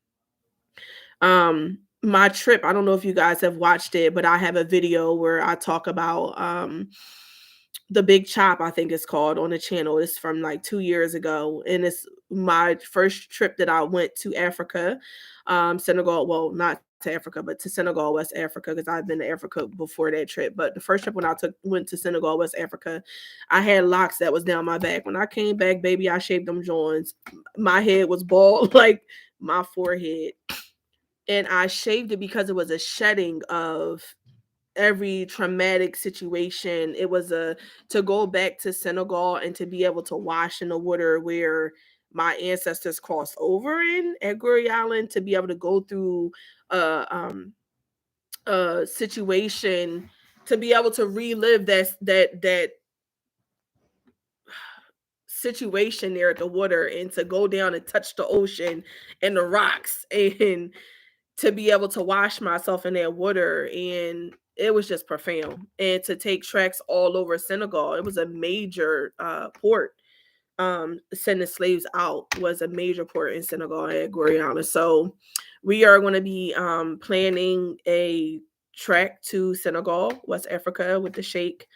my trip, I don't know if you guys have watched it, but I have a video where I talk about the Big Chop, I think it's called, on the channel. It's from like 2 years ago, and it's my first trip that I went to Africa, Senegal. Well, not to Africa, but to Senegal, West Africa, because I've been to Africa before that trip. But the first trip when I went to Senegal, West Africa, I had locks that was down my back. When I came back, baby, I shaved them joints. My head was bald like my forehead, and I shaved it because it was a shedding of every traumatic situation. It was a to go back to Senegal and to be able to wash in the water where my ancestors crossed over in at Guri Island, to be able to go through a situation, to be able to relive that situation there at the water, and to go down and touch the ocean and the rocks, and to be able to wash myself in that water. And it was just profound. And to take tracks all over Senegal, it was a major port. Sending slaves out was a major port in Senegal at Guyana. So we are going to be planning a trek to Senegal, West Africa, with the Sheikh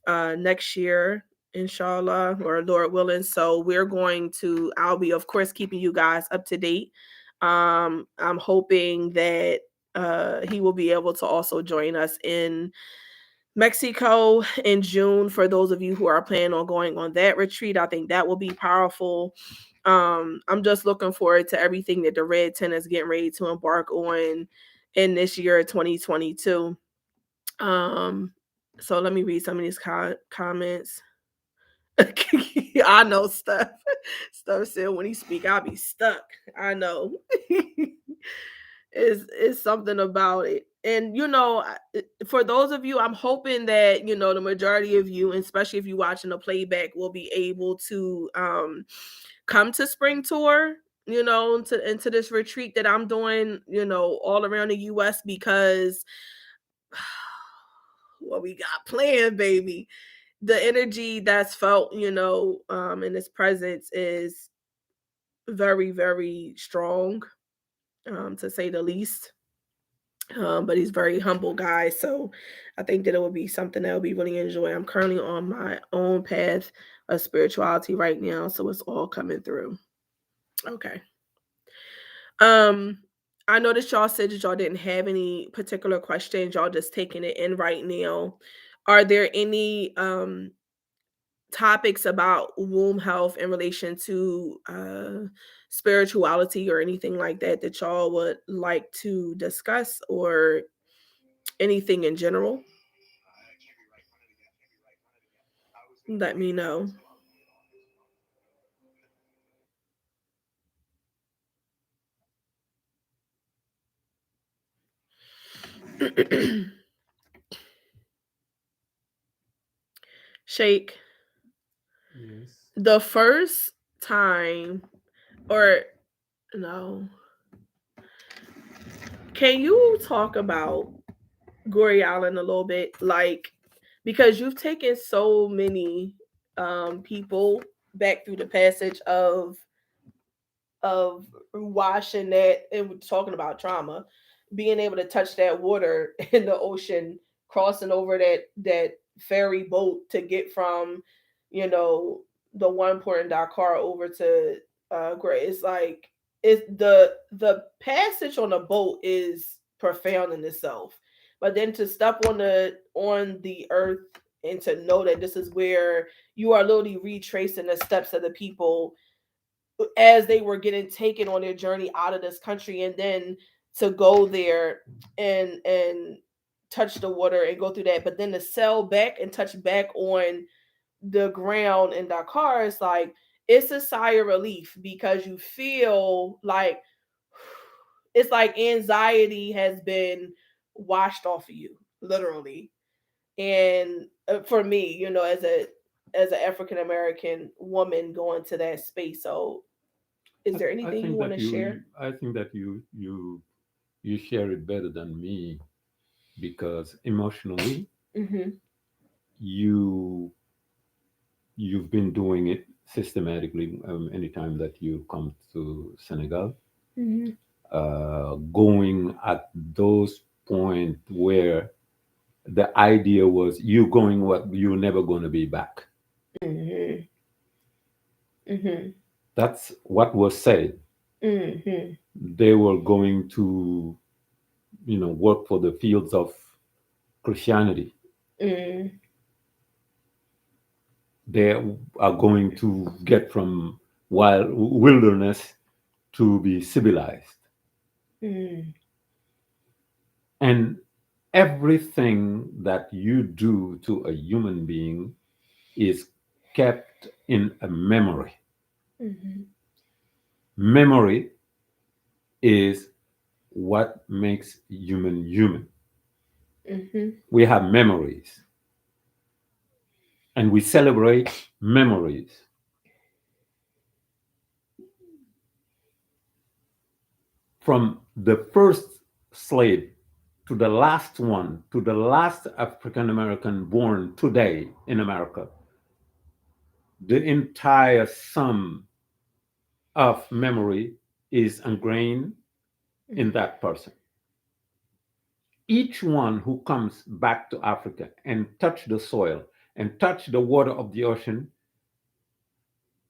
next year, inshallah, or Lord willing. So I'll be, of course, keeping you guys up to date. I'm hoping that he will be able to also join us in Mexico in June. For those of you who are planning on going on that retreat, I think that will be powerful. I'm just looking forward to everything that the Red Tent is getting ready to embark on in this year 2022. Um, so let me read some of these comments. I know stuff. Stuff said when he speak, I'll be stuck. I know. Is something about it. And for those of you, I'm hoping that the majority of you, and especially if you're watching the playback, will be able to come to spring tour, into this retreat that I'm doing, all around the US, because what we got planned, baby. The energy that's felt, in his presence is very, very strong, to say the least. But he's very humble guy, so I think that it would be something that would be really enjoy. I'm currently on my own path of spirituality right now, so it's all coming through. Okay. Um, I noticed y'all said that y'all didn't have any particular questions. Y'all just taking it in right now. Are there any topics about womb health in relation to spirituality or anything like that that y'all would like to discuss, or anything in general? Let me know. Shake. Yes. The first time, or no, can you talk about Gory Island a little bit? Like, because you've taken so many people back through the passage of washing that, and talking about trauma, being able to touch that water in the ocean, crossing over that ferry boat to get from, you know, the one port in Dakar over to Gray. It's like, it's the passage on the boat is profound in itself. But then to step on the earth and to know that this is where you are literally retracing the steps of the people as they were getting taken on their journey out of this country, and then to go there and touch the water and go through that, but then to sail back and touch back on the ground in Dakar, it's like, it's a sigh of relief, because you feel like it's like anxiety has been washed off of you, literally. And for me, as an African American woman going to that space. So is there I anything you think want that to share? I think that you share it better than me, because emotionally Mhm. you you've been doing it systematically. Anytime that you come to Senegal, Mhm. going at those point where the idea was you going what you're never going to be back. Mhm. Mhm. That's what was said. Mhm. They were going to, work for the fields of Christianity. Mhm. They are going to get from wild wilderness to be civilized. Mhm. And everything that you do to a human being is kept in a memory. Mhm. Memory is what makes human human. Mhm. We have memories and we celebrate memories. From the first slave to the last one, to the last African American born today in America, the entire sum of memory is ingrained in Mhm. that person. Each one who comes back to Africa and touch the soil and touch the water of the ocean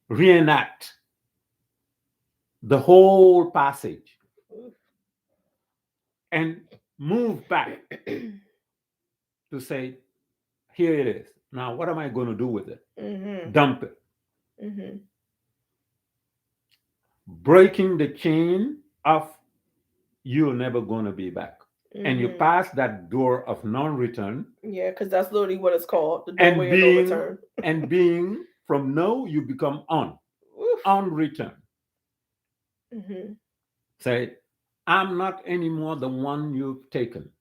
reenact the whole passage and move back to say, here it is. Now, what am I going to do with it? Mhm. Dump it. Mhm. Breaking the chain of you're never going to be back. And you Mhm. pass that door of non-return, Yeah, because that's literally what it's called, the and doorway of no being return. from no, you become Oof. on return. Mhm. Say, I'm not anymore the one you've taken.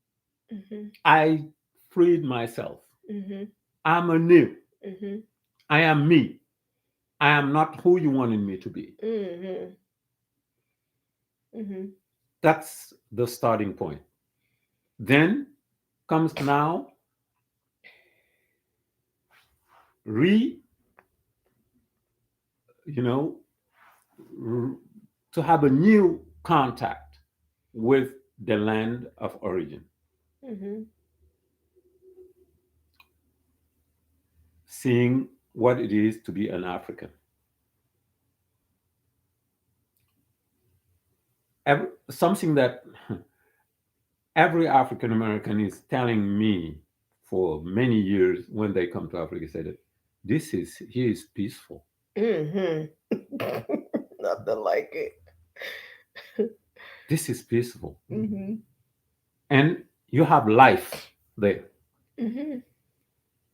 Mhm. I freed myself. Mhm. I'm anew. Mhm. I am me. I am not who you wanted me to be. Mhm. Mhm. That's the starting point. Then comes now re, you know, r- to have a new contact with the land of origin, Mhm. seeing what it is to be an African. something that every African American is telling me for many years when they come to Africa, said that this is here is peaceful. Mm-hmm. Nothing like it. This is peaceful, Mm-hmm. and you have life there, Mm-hmm.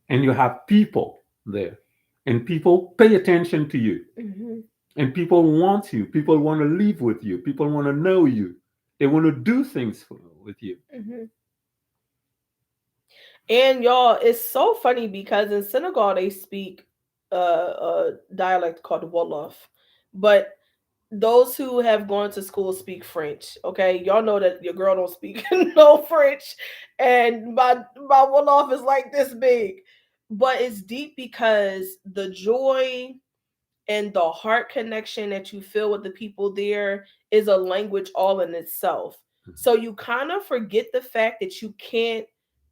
and you have people there, and people pay attention to you, Mm-hmm. and people want you. People want to live with you. People want to know you. They want to do things with you. Mm-hmm. And y'all, it's so funny because in Senegal they speak a dialect called Wolof, but those who have gone to school speak French. Okay, y'all know that your girl don't speak no French, and my Wolof is like this big, but it's deep because the joy and the heart connection that you feel with the people there is a language all in itself. So you kind of forget the fact that you can't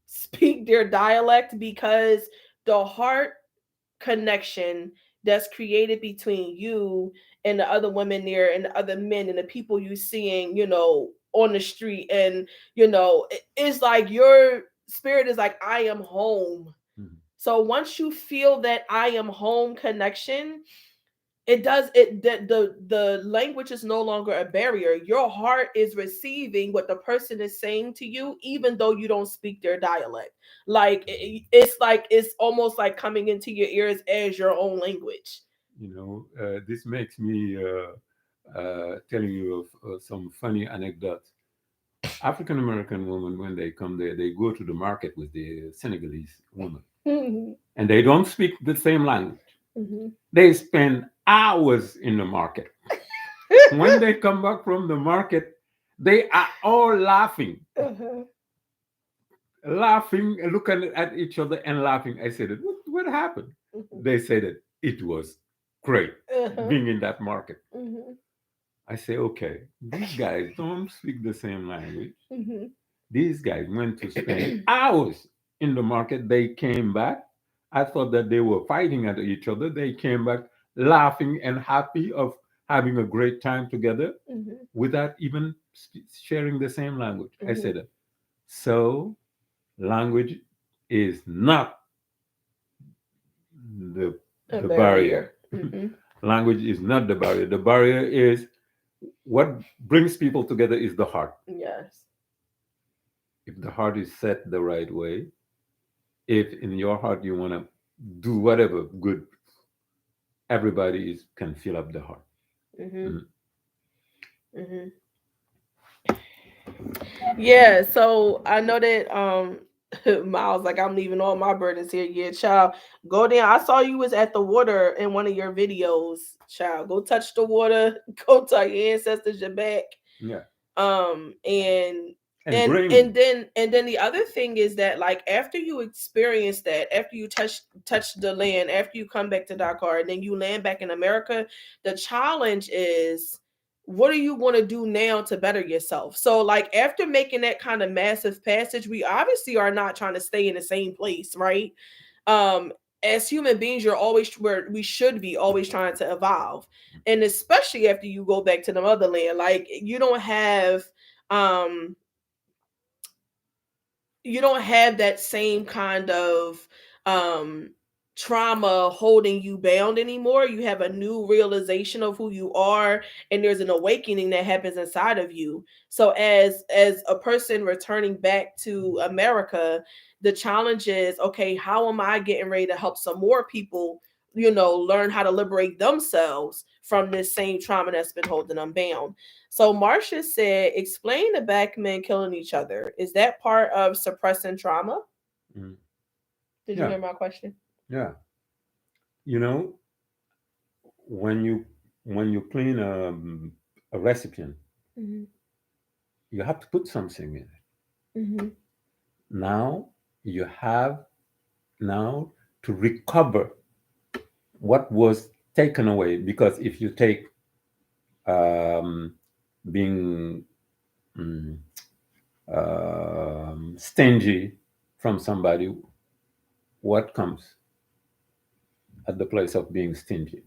speak their dialect because the heart connection that's created between you and the other women there and the other men and the people you seeing, on the street, and it's like your spirit is like, I am home. Mhm. So once you feel that I am home connection, it does it the language is no longer a barrier. Your heart is receiving what the person is saying to you, even though you don't speak their dialect. Like it's like it's almost like coming into your ears as your own language. This makes me telling you of some funny anecdotes. African American women, when they come there, they go to the market with the Senegalese woman, Mhm. and they don't speak the same language. Mhm. They spend hours in the market. When they come back from the market, they are all laughing, Uh-huh. laughing, looking at each other and laughing. I said, what happened? Mhm. They said that it was great Uh-huh. being in that market. Mhm. I say, okay, these guys don't speak the same language. Mhm. These guys went to spend hours in the market. They came back. I thought that they were fighting at each other. They came back laughing and happy of having a great time together Mhm. without even sharing the same language. I Mhm. said, so language is not the A the barrier. barrier. Mhm. Language is not the barrier. The barrier is what brings people together is the heart. Yes. If the heart is set the right way, if in your heart you want to do whatever good, everybody can fill up the heart. Mhm. Mm. Mhm. Yeah, so I know that Miles, like, I'm leaving all my burdens here. Yeah, child. Go down. I saw you was at the water in one of your videos. Child, go touch the water. Go tell your ancestors you're back. Yeah, And and and bring. and then and then the other thing is that, like, after you experience that, after you touch the land, after you come back to Dakar, and then you land back in America, the challenge is, what are you going to do now to better yourself? So, like, after making that kind of massive passage, we obviously are not trying to stay in the same place, right? um as human beings, you're always where we should be, always trying to evolve. And especially after you go back to the motherland, like, um you don't have that same kind of um trauma holding you bound anymore. You have a new realization of who you are, and there's an awakening that happens inside of you. So as a person returning back to America, the challenge is, okay, how am I getting ready to help some more people, learn how to liberate themselves from this same trauma that's been holding them bound. So Marcia said, explain the black men killing each other. Is that part of suppressing trauma? Mm. Did you Yeah, hear my question? yeah. You know, when you clean a recipient, Mm-hmm. you have to put something in it. Mm-hmm. Now you have now to recover what was taken away, because if you take um, being mm, stingy from somebody, what comes at the place of being stingy?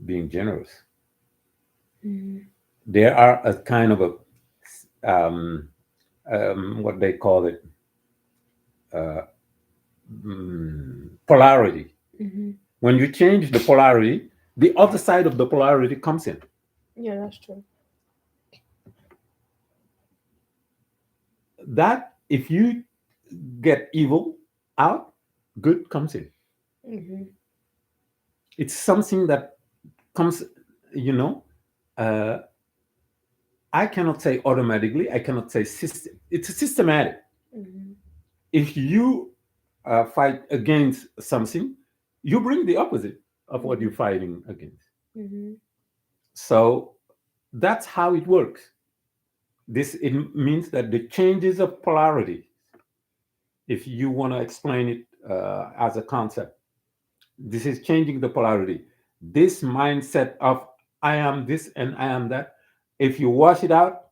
Being generous. Mm-hmm. there are a kind of a um, what they call it, uh, polarity. Mm-hmm. When you change the polarity, the other side of the polarity comes in. Yeah, that's true. That if you get evil out, good comes in. Mm-hmm. It's something that comes, you know, uh, I cannot say automatically, I cannot say system. It's systematic. Mm-hmm. If you fight against something, you bring the opposite of what Mm-hmm. you're fighting against. Mm-hmm. So that's how it works. This it means that the changes of polarity, if you want to explain it as a concept, this is changing the polarity. This mindset of I am this and I am that, if you wash it out,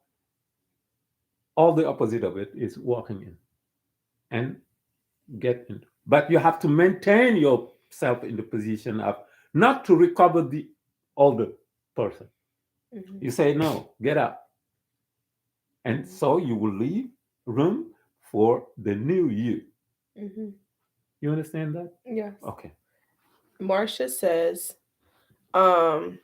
all the opposite of it is walking in and get in. But you have to maintain yourself in the position of not to recover the older person. Mm-hmm. You say, no, get out. And so you will leave room for the new you. Mm-hmm. You understand that? Yes. Okay. Marcia says, um,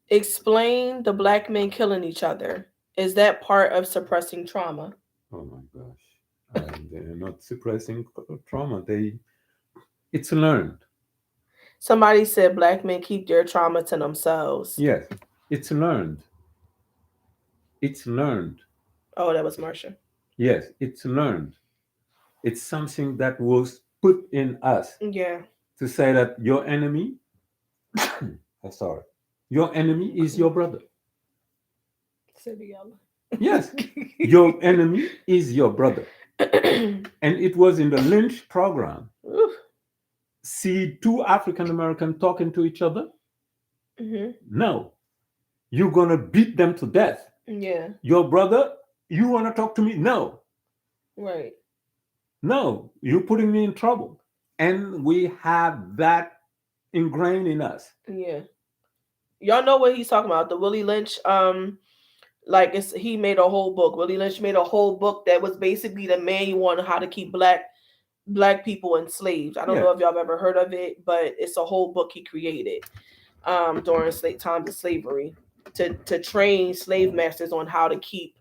explain the black men killing each other. Is that part of suppressing trauma? Oh my gosh. They're not suppressing trauma. It's learned. Somebody said black men keep their trauma to themselves. Yes, it's learned. It's learned. Oh, that was Marcia. Yes, it's learned. It's something that was put in us Yeah. to say that your enemy, I'm sorry, your enemy is your brother. Said together. Yes, your enemy is your brother. And it was in the Lynch program. See two African Americans talking to each other? Mm-hmm. No, you're going to beat them to death. Yeah. Your brother, you want to talk to me? No, Right. no, you're putting me in trouble. And we have that ingrained in us. Yeah. Y'all know what he's talking about. The Willie Lynch, like it's he made a whole book. Willie Lynch made a whole book that was basically the manual on how to keep black people enslaved. I don't Yeah. know if y'all have ever heard of it, but it's a whole book he created during times of slavery to train slave masters on how to keep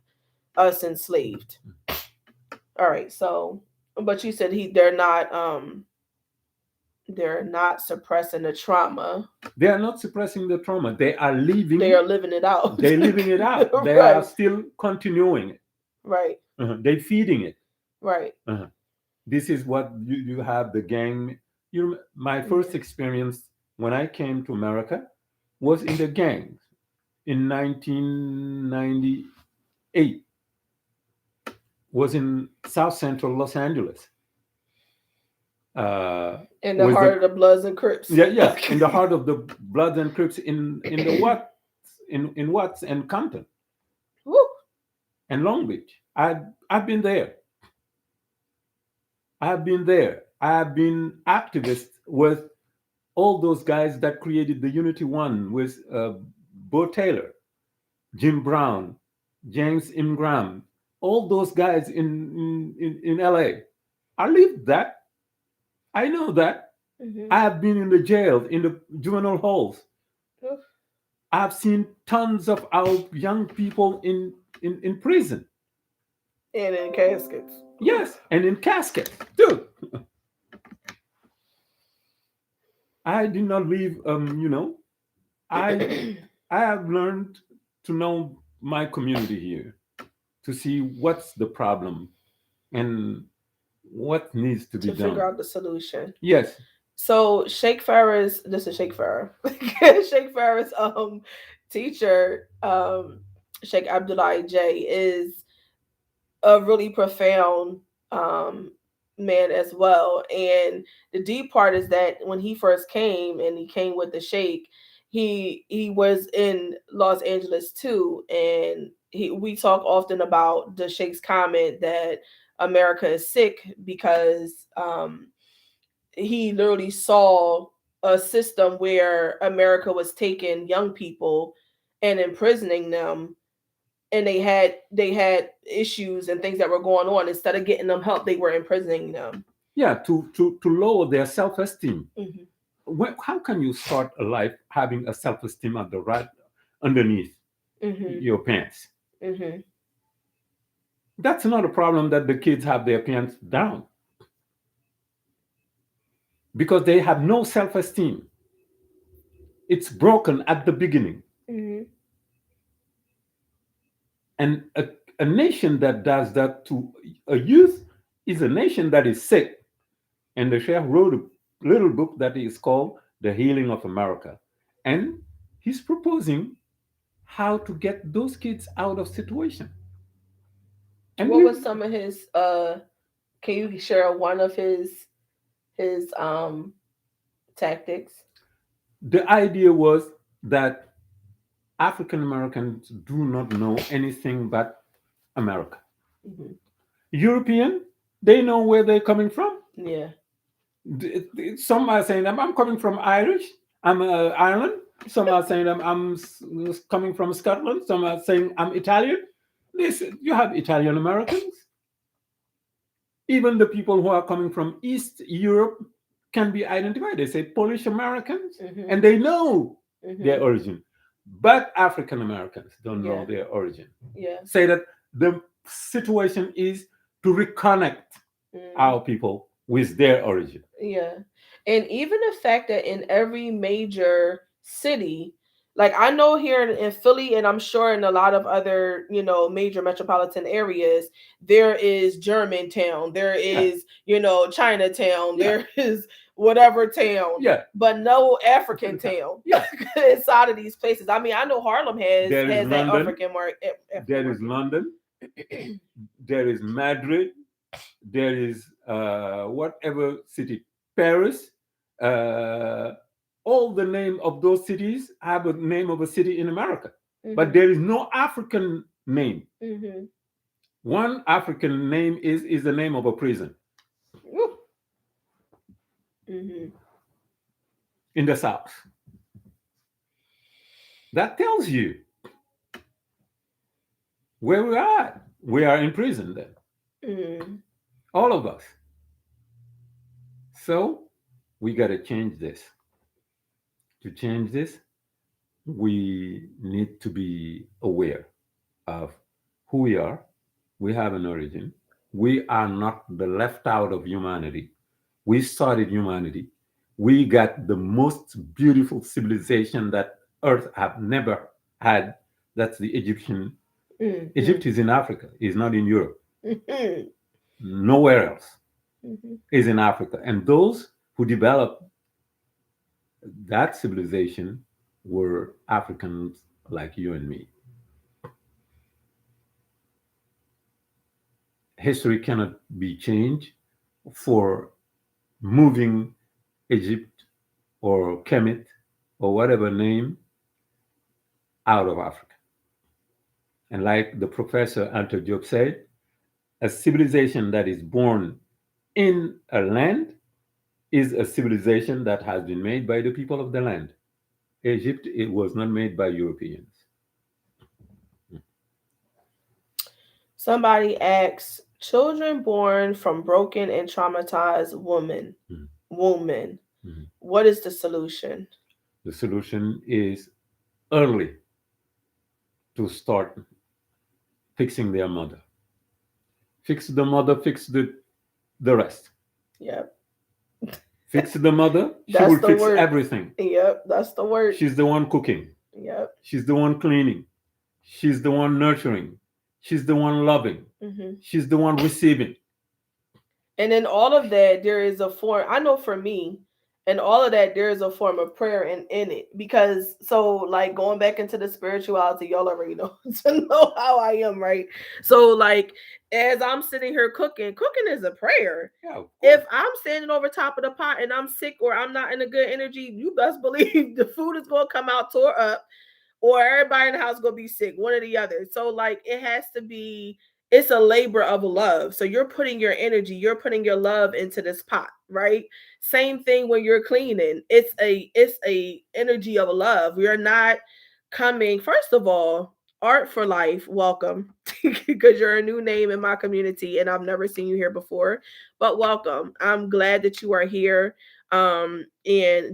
us enslaved. All right, so but you said they're not suppressing the trauma. They are not suppressing the trauma. They are living it out. They're living it out. They are Right. still continuing it. Right. They're feeding it. Right. This is what you have the gang. My first experience when I came to America was in the gangs in 1998. Was in South Central Los Angeles. In the heart of the Bloods and Crips. Yeah, in the heart of the Bloods and Crips in the Watts and Compton. Woo. And Long Beach. I've been there. I've been there. I've been activist with all those guys that created the Unity One with Bo Taylor, Jim Brown, James Ingram, all those guys in LA. I lived that. I know that. Mm-hmm. I have been in the jails, in the juvenile halls. Oof. I've seen tons of our young people in prison. And in caskets. Yes, and in caskets. Dude, I did not leave, I I have learned to know my community here, to see what's the problem and what needs to be to done. figure out the solution. Yes. So Sheikh Farah's this is Sheikh Farah. Sheikh Farah's teacher, Sheikh Abdullahi J, is a really profound um man as well. And the deep part is that when he first came and he came with the Sheikh, he was in Los Angeles too. And we talk often about the Sheikh's comment that America is sick because he literally saw a system where America was taking young people and imprisoning them, and they had issues and things that were going on. Instead of getting them help, they were imprisoning them. Yeah, to lower their self-esteem. Hmm. How can you start a life having a self-esteem at the right underneath Hmm. your pants? Hmm. That's not a problem that the kids have their pants down because they have no self-esteem. It's broken at the beginning. Hmm. And a nation that does that to a youth is a nation that is sick. And the chef wrote a little book that is called The Healing of America. And he's proposing how to get those kids out of situation. And What we was some of his? Can you share one of his tactics? the idea was that African Americans do not know anything but America. Hmm. European, they know where they're coming from. Yeah. Some are saying I'm coming from Irish, I'm Ireland. Some are saying coming from Scotland. Some are saying I'm Italian. This you have Italian Americans. Even the people who are coming from East Europe can be identified. They say Polish Americans, Hmm. and they know their Hmm. origin. But African Americans don't know Yeah. their origin. Yeah. Say that the situation is to reconnect Mm. our people with their origin. Yeah. And even the fact that in every major city, like I know here in Philly, and I'm sure in a lot of other, major metropolitan areas, there is Germantown, there Yeah, is, Chinatown, yeah, there is whatever town, yeah, but no African African town. town Yeah, inside of these places. I mean, I know Harlem has there is has that London, African there is market. London, there is Madrid, there is whatever city, Paris. Uh, all the name of those cities have a name of a city in America, but Hmm. there is no African name. Hmm. One African name is the name of a prison Hmm. in the South. That tells you where we are at. We are in prison then, Hmm. all of us. So we got to change this. To change this, we need to be aware of who we are. We have an origin. We are not the left out of humanity. We started humanity. We got the most beautiful civilization that Earth have never had. That's the Egyptian. Hmm. Egypt is in Africa. It's not in Europe. Hmm. Nowhere else Hmm. is in Africa. And those who developed that civilization were Africans like you and me. History cannot be changed for moving Egypt or Kemet or whatever name out of Africa. And like the professor Anto Diop said, a civilization that is born in a land is a civilization that has been made by the people of the land. Egypt, it was not made by Europeans. Somebody asks, children born from broken and traumatized Mhm. woman, Mhm. what is the solution? The solution is early to start fixing their mother. Fix the mother, fix the rest. Yep. Fix the mother, she That's will the fix work. everything. Yep, that's the work. She's the one cooking, Yep. she's the one cleaning, she's the one nurturing, she's the one loving, Hmm. she's the one receiving. And in all of that, there is a form. I know for me, and all of that, there is a form of prayer in it. Because so, like going back into the spirituality, y'all already know to know how I am, right? So, like as I'm sitting here cooking is a prayer. Yeah, of If course. I'm standing over top of the pot and I'm sick or I'm not in a good energy, you best believe the food is gonna come out tore up, or everybody in the house gonna be sick, one or the other. So like it has to be, it's a labor of love. So you're putting your energy, you're putting your love into this pot, right? Same thing when you're cleaning. It's a energy of love. You're not coming. First of all, Art for Life, welcome, because you're a new name in my community and I've never seen you here before. But welcome. I'm glad that you are here and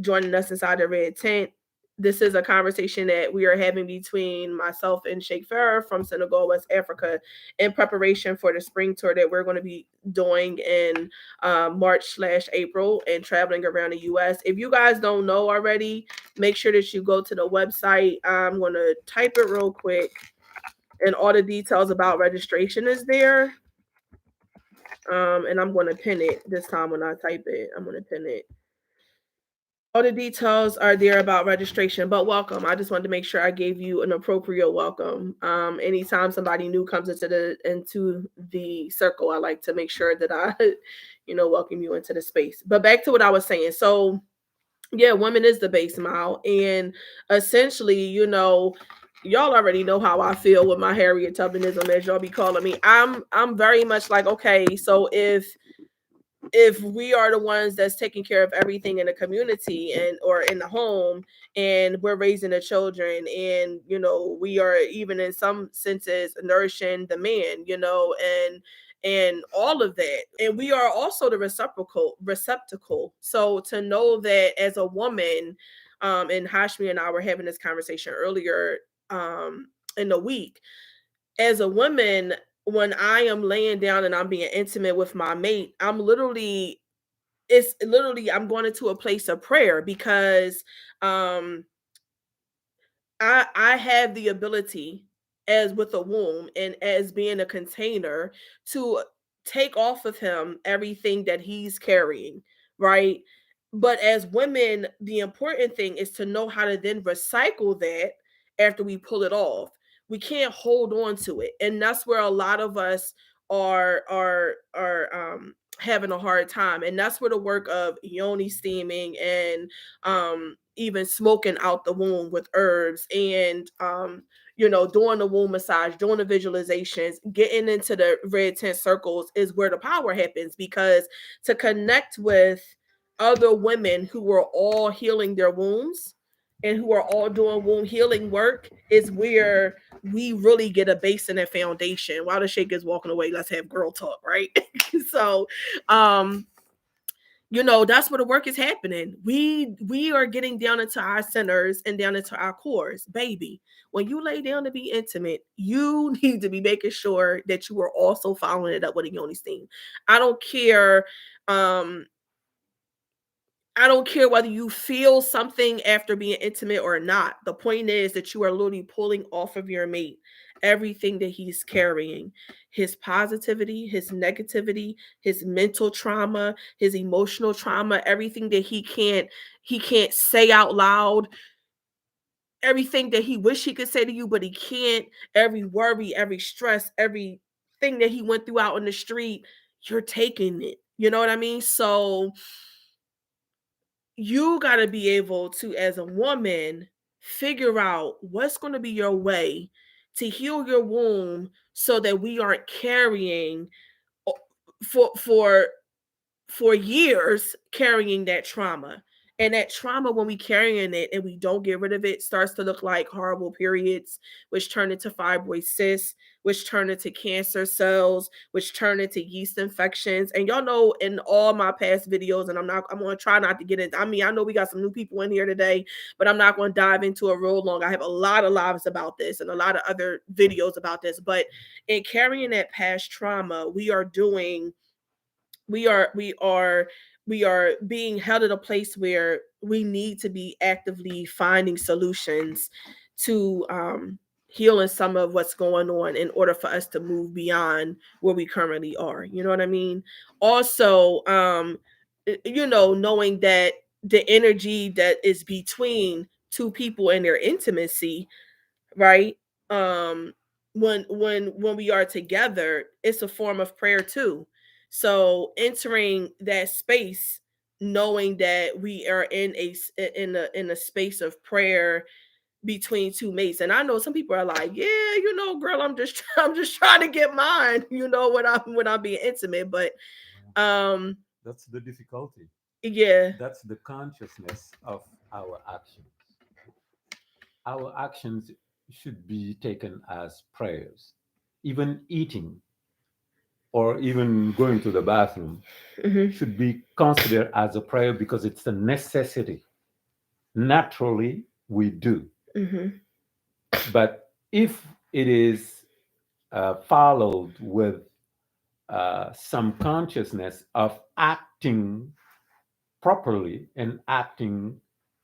joining us inside the red tent. This is a conversation that we are having between myself and Sheikh Farah from Senegal, West Africa, in preparation for the spring tour that we're going to be doing in March/April and traveling around the US. If you guys don't know already, make sure that you go to the website. I'm going to type it real quick, and all the details about registration is there. And I'm going to pin it this time when I type it. I'm going to pin it. All the details are there about registration, but welcome. I just wanted to make sure I gave you an appropriate welcome. Anytime somebody new comes into the circle, I like to make sure that I, welcome you into the space. But back to what I was saying. So yeah, women is the base mile, and essentially, y'all already know how I feel with my Harriet Tubinism, as y'all be calling me. I'm very much like, okay, so if we are the ones that's taking care of everything in the community and or in the home, and we're raising the children, and we are even in some senses nourishing the man, and all of that, and we are also the receptacle. So to know that as a woman, and Hashmi and I were having this conversation earlier in the week, as a woman, when I am laying down and I'm being intimate with my mate, I'm going into a place of prayer, because um I have the ability, as with a womb and as being a container, to take off of him everything that he's carrying, right? But as women, the important thing is to know how to then recycle that after we pull it off. We can't hold on to it. And that's where a lot of us are having a hard time. And that's where the work of Yoni steaming and even smoking out the womb with herbs, and doing the womb massage, doing the visualizations, getting into the red tent circles is where the power happens, because to connect with other women who are all healing their wombs and who are all doing womb healing work is where we really get a base in that foundation. While the shake is walking away, let's have girl talk, right? So um that's where the work is happening. We are getting down into our centers and down into our cores, baby. When you lay down to be intimate, you need to be making sure that you are also following it up with a yoni steam. I don't care. um I don't care whether you feel something after being intimate or not. The point is that you are literally pulling off of your mate everything that he's carrying, his positivity, his negativity, his mental trauma, his emotional trauma, everything that he can't say out loud, everything that he wish he could say to you but he can't, every worry, every stress, everything that he went through out on the street, you're taking it. You know what I mean? So you got to be able to, as a woman, figure out what's going to be your way to heal your womb, so that we aren't carrying for for years, carrying that trauma. And that trauma, when we carrying it and we don't get rid of it, starts to look like horrible periods, which turn into fibroid cysts, which turn into cancer cells, which turn into yeast infections. And y'all know in all my past videos, and I'm gonna try not to get into, I mean, I know we got some new people in here today, but I'm not gonna dive into it real long. I have a lot of lives about this and a lot of other videos about this. But in carrying that past trauma, we are being held at a place where we need to be actively finding solutions to healing some of what's going on in order for us to move beyond where we currently are. You know what I mean? Also, knowing that the energy that is between two people and their intimacy, right? um when we are together, it's a form of prayer too. So entering that space, knowing that we are in a space of prayer between two mates. And I know some people are like, yeah, girl, I'm just trying to get mine, when I'm being intimate. But um That's the difficulty. yeah. That's the consciousness of our actions. our actions should be taken as prayers. Even eating or even going to the bathroom Mm-hmm. should be considered as a prayer because it's a necessity. Naturally, we do. Mm-hmm. But if it is followed with some consciousness of acting properly and acting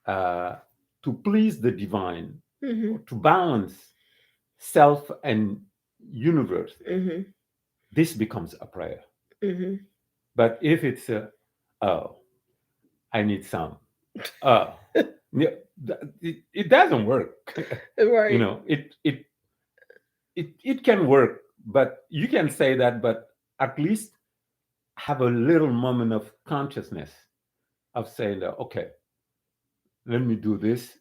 uh, to please the divine, Mm-hmm. or to balance self and universe, Mm-hmm. this becomes a prayer. Mm-hmm. But if it's a, oh, I need some, oh, yeah, it doesn't work. Right. It can work, but you can say that, but at least have a little moment of consciousness of saying that, okay, let me do this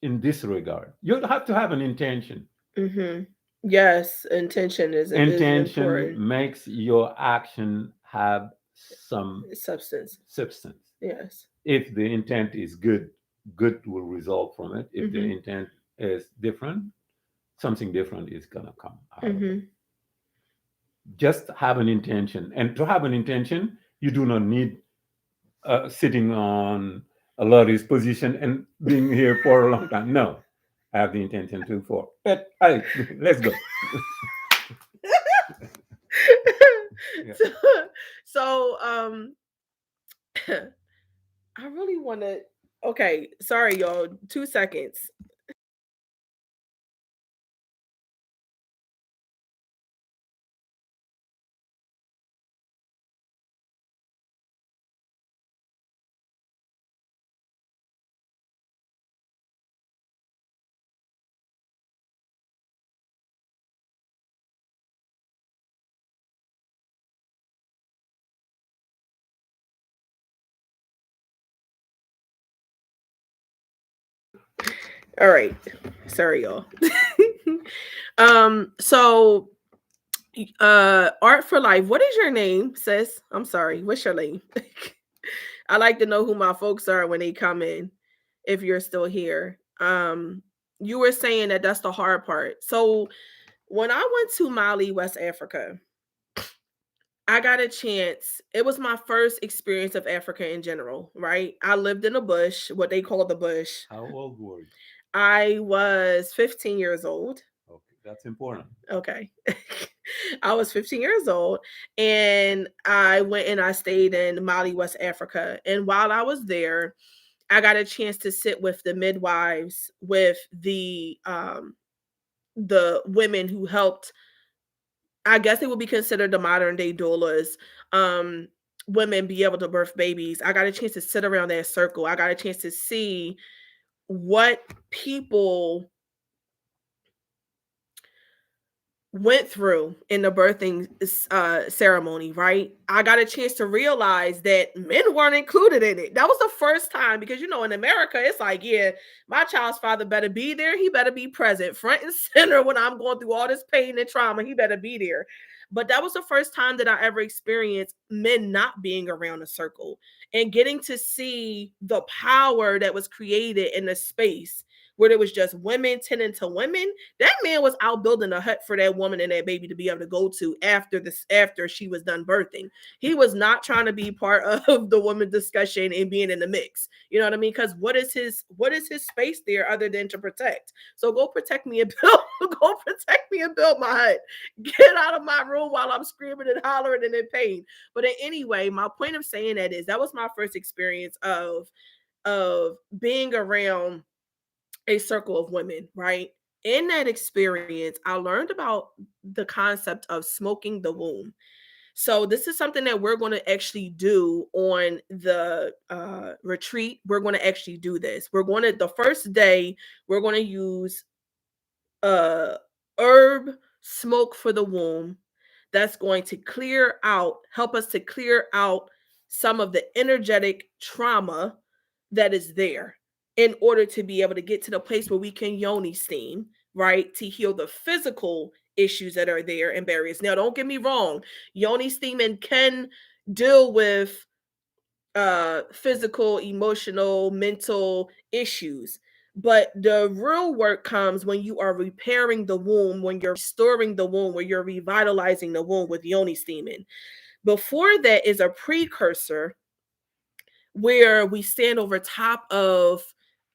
in this regard. You have to have an intention. Mm-hmm. Yes, intention is Intention important. makes your action have some Substance. substance. Yes. If the intent is good, good will result from it. If the Mm-hmm. intent is different, something different is going to come out of it. Mm-hmm. Just have an intention. And to have an intention, you do not need sitting on a lawyer's position and being here for a long time. No, I have the intention to for. But hey, let's go. Yeah. so, so I really want to. Okay, sorry, y'all. 2 seconds. All right, sorry, y'all. So Art for Life. What is your name, sis? I'm sorry. What's your name? I like to know who my folks are when they come in. If you're still here, you were saying that that's the hard part. So when I went to Mali, West Africa, I got a chance. It was my first experience of Africa in general, right? I lived in a bush, what they call the bush. How old were you? I was 15 years old. Okay, that's important. Okay. I was 15 years old and I went and I stayed in Mali, West Africa. And while I was there, I got a chance to sit with the midwives, with the women who helped. I guess they would be considered the modern day doulas. Um, Women be able to birth babies. I got a chance to sit around that circle. I got a chance to see what people went through in the birthing ceremony, right? I got a chance to realize that men weren't included in it. That was the first time because in America, it's like, yeah, my child's father better be there. He better be present, front and center when I'm going through all this pain and trauma. He better be there. But that was the first time that I ever experienced men not being around a circle and getting to see the power that was created in the space where there was just women tending to women. That man was out building a hut for that woman and that baby to be able to go to after she was done birthing. He was not trying to be part of the woman discussion and being in the mix. You know what I mean? Because what is his space there other than to protect? So go protect me and build go protect me and build my hut. Get out of my room while I'm screaming and hollering and in pain. But anyway, my point of saying that is that was my first experience of being around a circle of women, right? In that experience, I learned about the concept of smoking the womb. So this is something that we're going to actually do on the retreat. We're going to actually do this. We're going to the first day we're going to use uh herb smoke for the womb that's going to help us to clear out some of the energetic trauma that is there in order to be able to get to the place where we can yoni steam, right? To heal the physical issues that are there and barriers. Now, don't get me wrong, yoni steaming can deal with physical, emotional, mental issues. But the real work comes when you are repairing the womb, when you're restoring the womb, when you're revitalizing the womb with yoni steaming. Before that is a precursor where we stand over top of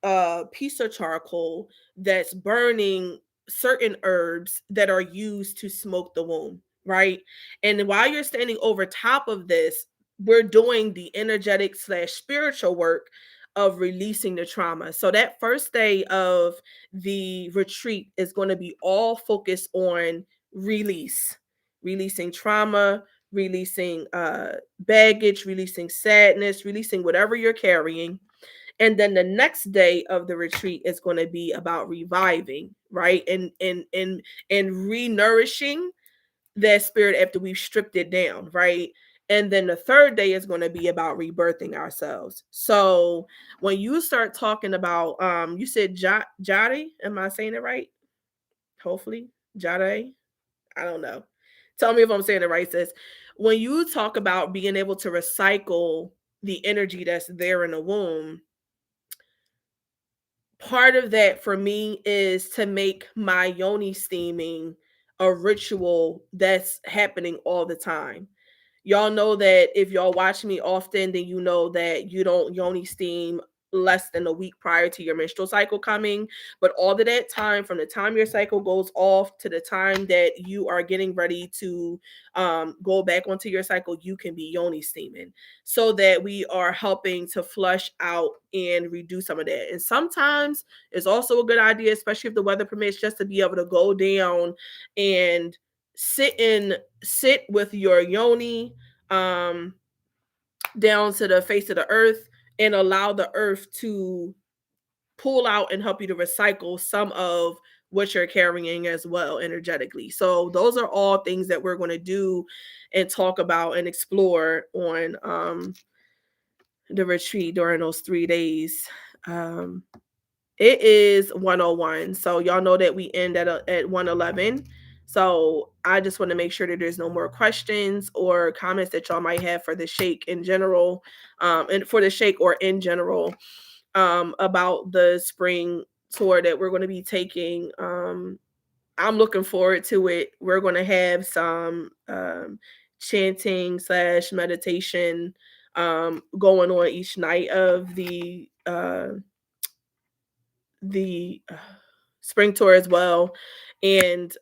a piece of charcoal that's burning certain herbs that are used to smoke the womb, right? And while you're standing over top of this, we're doing the energetic slash spiritual work of releasing the trauma. So that first day of the retreat is going to be all focused on release, releasing trauma, releasing baggage, releasing sadness, releasing whatever you're carrying. And then the next day of the retreat is going to be about reviving, right? And re-nourishing that spirit after we've stripped it down, right? And then the third day is going to be about rebirthing ourselves. So when you start talking about you said Jade, am I saying it right? Hopefully. Jade. I don't know. Tell me if I'm saying it right, sis. When you talk about being able to recycle the energy that's there in the womb, part of that for me is to make my yoni steaming a ritual that's happening all the time. Y'all know that if y'all watch me often, then you know that you don't yoni steam less than a week prior to your menstrual cycle coming. But all of that time, from the time your cycle goes off to the time that you are getting ready to go back onto your cycle, you can be yoni steaming so that we are helping to flush out and reduce some of that. And sometimes it's also a good idea, especially if the weather permits, just to be able to go down and sit with your yoni um down to the face of the earth and allow the earth to pull out and help you to recycle some of what you're carrying as well energetically. So those are all things that we're going to do and talk about and explore on the retreat during those 3 days. um it is 101. So y'all know that we end at 111. So I just want to make sure that there's no more questions or comments that y'all might have for the shake in general, and for the shake or in general, about the spring tour that we're going to be taking. I'm looking forward to it. We're going to have some chanting slash meditation going on each night of the spring tour as well, and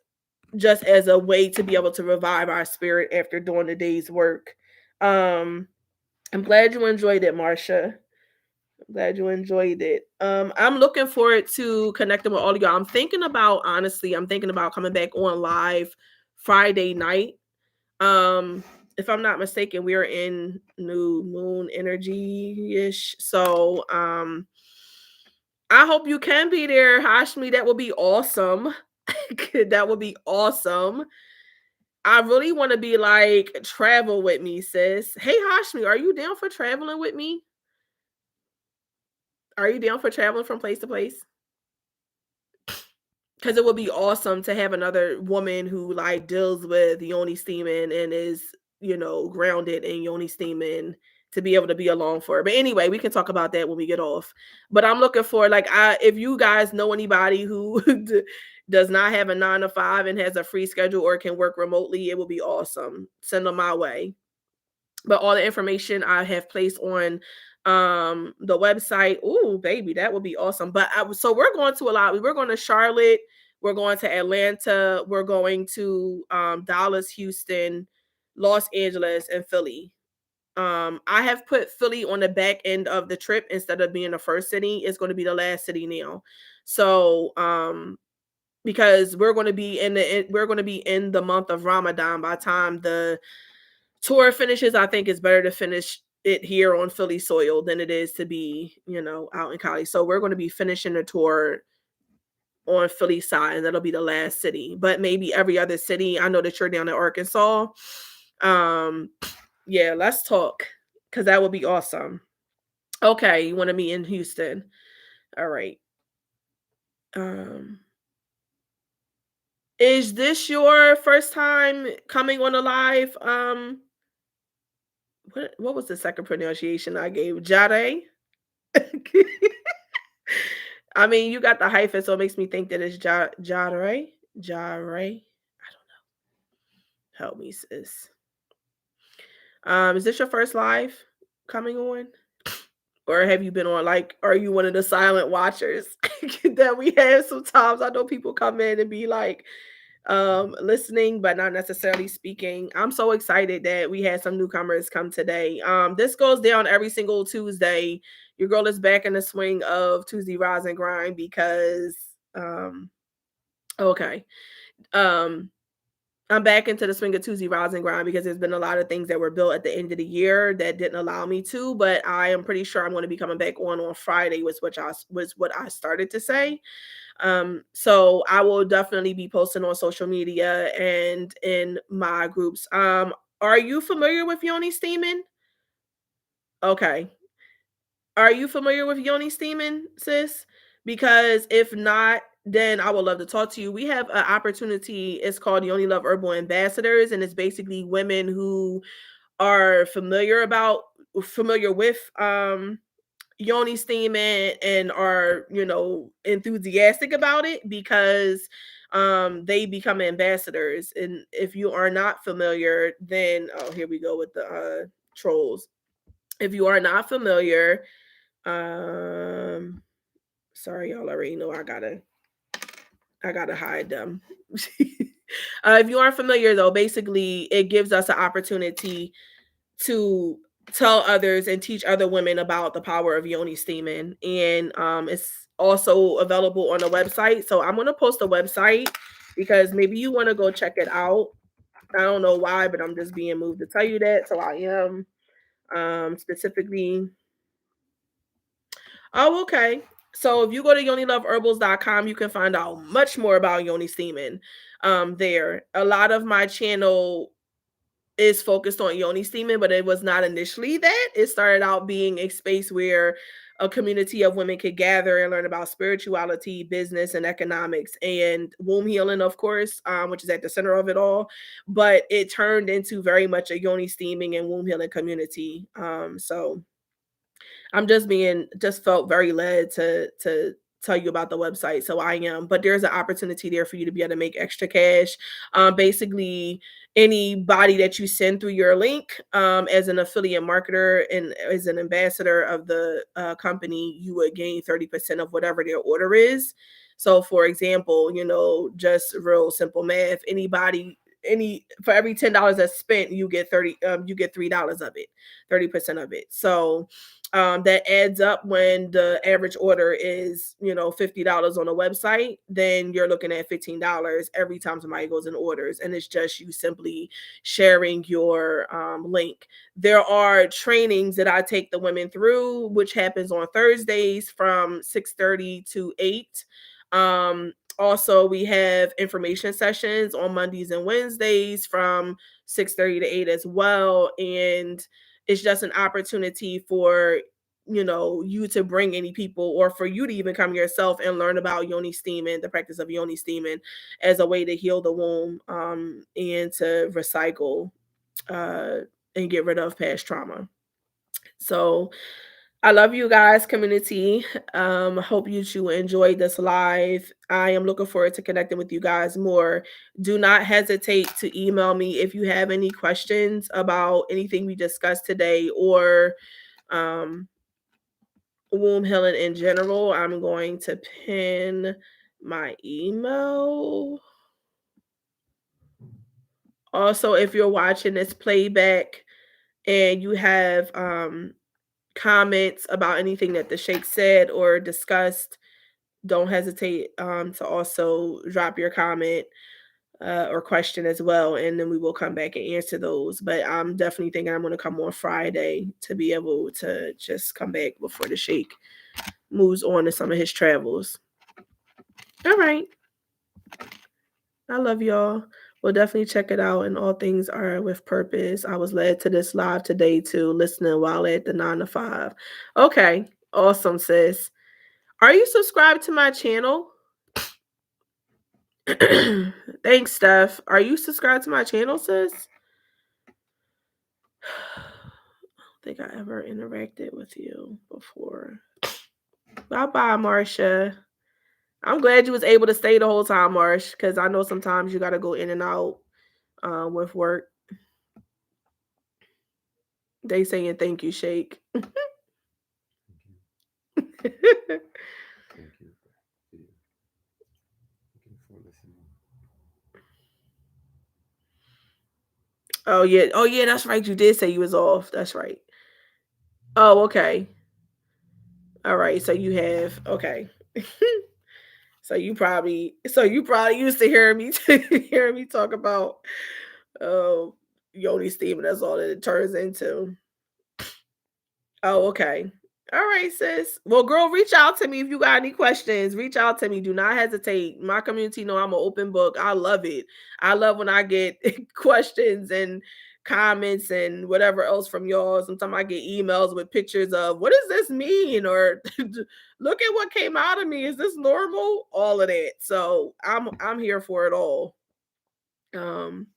just as a way to be able to revive our spirit after doing the day's work. um I'm glad you enjoyed it, Marsha. I'm glad you enjoyed it. I'm looking forward to connecting with all of y'all. I'm thinking about coming back on live Friday night. If I'm not mistaken, we are in new moon energy ish. So I hope you can be there, Hashmi. That would be awesome. That would be awesome. I really want to be like, travel with me, sis. Hey, Hashmi, are you down for traveling with me? Are you down for traveling from place to place? Because it would be awesome to have another woman who like deals with yoni steaming and is, grounded in yoni steaming, to be able to be along for her. But anyway, we can talk about that when we get off. But I'm looking for, like, if you guys know anybody who does not have a 9 to 5 and has a free schedule or can work remotely, it would be awesome. Send them my way. But all the information I have placed on the website. Ooh, baby, that would be awesome. But so we're going to a lot. We're going to Charlotte, we're going to Atlanta, we're going to Dallas, Houston, Los Angeles, and Philly. I have put Philly on the back end of the trip instead of being the first city. It's going to be the last city now. So because we're going to be in the month of Ramadan. By the time the tour finishes, I think it's better to finish it here on Philly soil than it is to be, out in Cali. So we're going to be finishing the tour on Philly side, and that'll be the last city. But maybe every other city. I know that you're down in Arkansas. Yeah, let's talk, because that would be awesome. Okay, you want to meet in Houston? All right. Is this your first time coming on a live? What was the second pronunciation I gave? Jade. I mean, you got the hyphen, so it makes me think that it's Jare. Jare. I don't know. Help me, sis. Is this your first live coming on? Or have you been on, like, are you one of the silent watchers that we have sometimes? I know people come in and be like listening but not necessarily speaking. I'm so excited that we had some newcomers come today. This goes down every single Tuesday. Your girl is back in the swing of Tuesday Rise and Grind because okay. Um I'm back into the swing of Tuesday Rise and Grind because there's been a lot of things that were built at the end of the year that didn't allow me to, but I am pretty sure I'm going to be coming back on Friday, was what I started to say. So I will definitely be posting on social media and in my groups. Are you familiar with Yoni steaming? Okay. Are you familiar with Yoni steaming, sis? Because if not, then I would love to talk to you. We have an opportunity. It's called Yoni Love Herbal Ambassadors, and it's basically women who are familiar with Yoni steaming and are, enthusiastic about it because they become ambassadors. And if you are not familiar, then oh, here we go with the trolls. If you are not familiar, um sorry, y'all already know I gotta hide them. If you aren't familiar though, basically it gives us an opportunity to tell others and teach other women about the power of Yoni steaming. And it's also available on the website. So I'm gonna post a website because maybe you want to go check it out. I don't know why, but I'm just being moved to tell you that. So I am specifically. Oh, okay. So if you go to yoniloveherbals.com, you can find out much more about Yoni steaming. There. A lot of my channel is focused on Yoni steaming, but it was not initially that. It started out being a space where a community of women could gather and learn about spirituality, business, and economics, and womb healing, of course, which is at the center of it all. But it turned into very much a Yoni steaming and womb healing community. So I'm just felt very led to tell you about the website. So I am, but there's an opportunity there for you to be able to make extra cash. Basically, anybody that you send through your link as an affiliate marketer and as an ambassador of the company, you would gain 30% of whatever their order is. So, for example, just real simple math. Any for every $10 that's spent, you get $3 of it, 30% of it. So that adds up when the average order is $50 on a website, then you're looking at $15 every time somebody goes and orders, and it's just you simply sharing your link. There are trainings that I take the women through, which happens on Thursdays from 6:30 to 8. Also, we have information sessions on Mondays and Wednesdays from 6:30 to 8 as well. And it's just an opportunity for you to bring any people, or for you to even come yourself and learn about Yoni steaming, the practice of Yoni steaming, as a way to heal the womb, and to recycle uh, and get rid of past trauma. So I love you guys, community. Hope you enjoyed this live. I am looking forward to connecting with you guys more. Do not hesitate to email me if you have any questions about anything we discussed today, or um, womb healing in general. I'm going to pin my email. Also, if you're watching this playback and you have comments about anything that the Sheikh said or discussed, don't hesitate to also drop your comment or question as well, and then we will come back and answer those. But I'm definitely thinking I'm going to come on Friday to be able to just come back before the Sheikh moves on to some of his travels. All right. I love y'all. We'll definitely check it out. And all things are with purpose. I was led to this live today too, listening while at the 9 to 5. Okay. Awesome, sis. Are you subscribed to my channel? Thanks, Steph. Are you subscribed to my channel, sis? I don't think I ever interacted with you before. Bye bye, Marcia. I'm glad you was able to stay the whole time, Marsh, because I know sometimes you got to go in and out with work. They saying thank you, Shake. Thank you. Thank you. Thank you for listening. Oh yeah, that's right. You did say you was off. That's right. Oh, okay. All right. So you have okay. So you probably used to hearing me talk about uh Yoni steaming. That's all that it turns into. Oh, okay. All right, sis. Well, girl, reach out to me if you got any questions. Reach out to me. Do not hesitate. My community know I'm an open book. I love it. I love when I get questions and comments and whatever else from y'all. Sometimes I get emails with pictures of what does this mean or look at what came out of me. Is this normal? All of that. So I'm here for it all. Um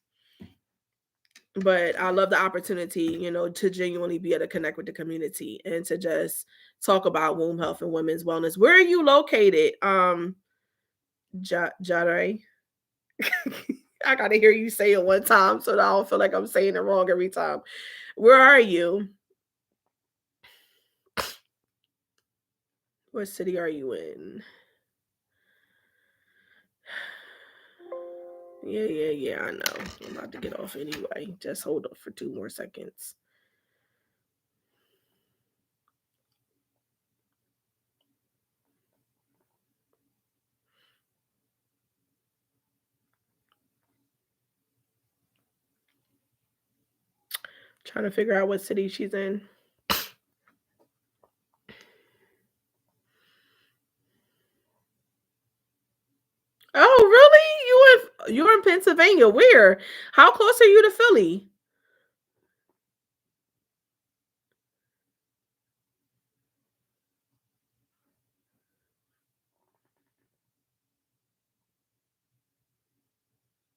but I love the opportunity, to genuinely be able to connect with the community and to just talk about womb health and women's wellness. Where are you located? Jare. I gotta hear you say it one time so that I don't feel like I'm saying it wrong every time. Where are you? What city are you in? Yeah, I know. I'm about to get off anyway. Just hold up for 2 more seconds. Trying to figure out what city she's in. Oh, really? You're in Pennsylvania. Where? How close are you to Philly?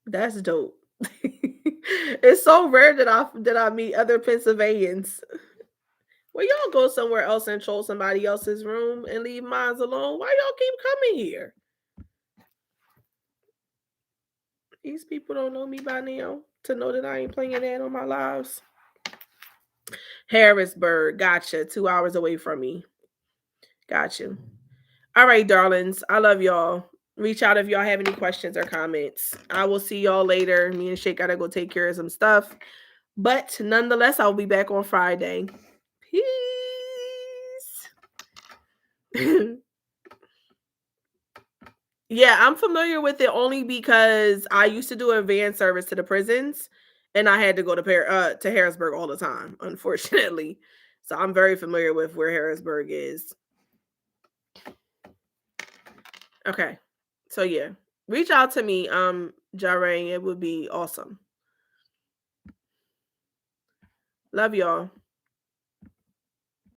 That's dope. It's so rare that I meet other Pennsylvanians. Well, y'all go somewhere else and troll somebody else's room and leave mine alone. Why y'all keep coming here? These people don't know me by now to know that I ain't playing that on my lives. Harrisburg, gotcha. 2 hours away from me. Got you. All right, darlings. I love y'all. Reach out if y'all have any questions or comments. I will see y'all later. Me and Shake gotta go take care of some stuff. But nonetheless, I'll be back on Friday. Peace. Yeah, I'm familiar with it only because I used to do a van service to the prisons, and I had to go to Harrisburg all the time, unfortunately. So I'm very familiar with where Harrisburg is. Okay. So yeah, reach out to me, Jarang. It would be awesome. Love y'all.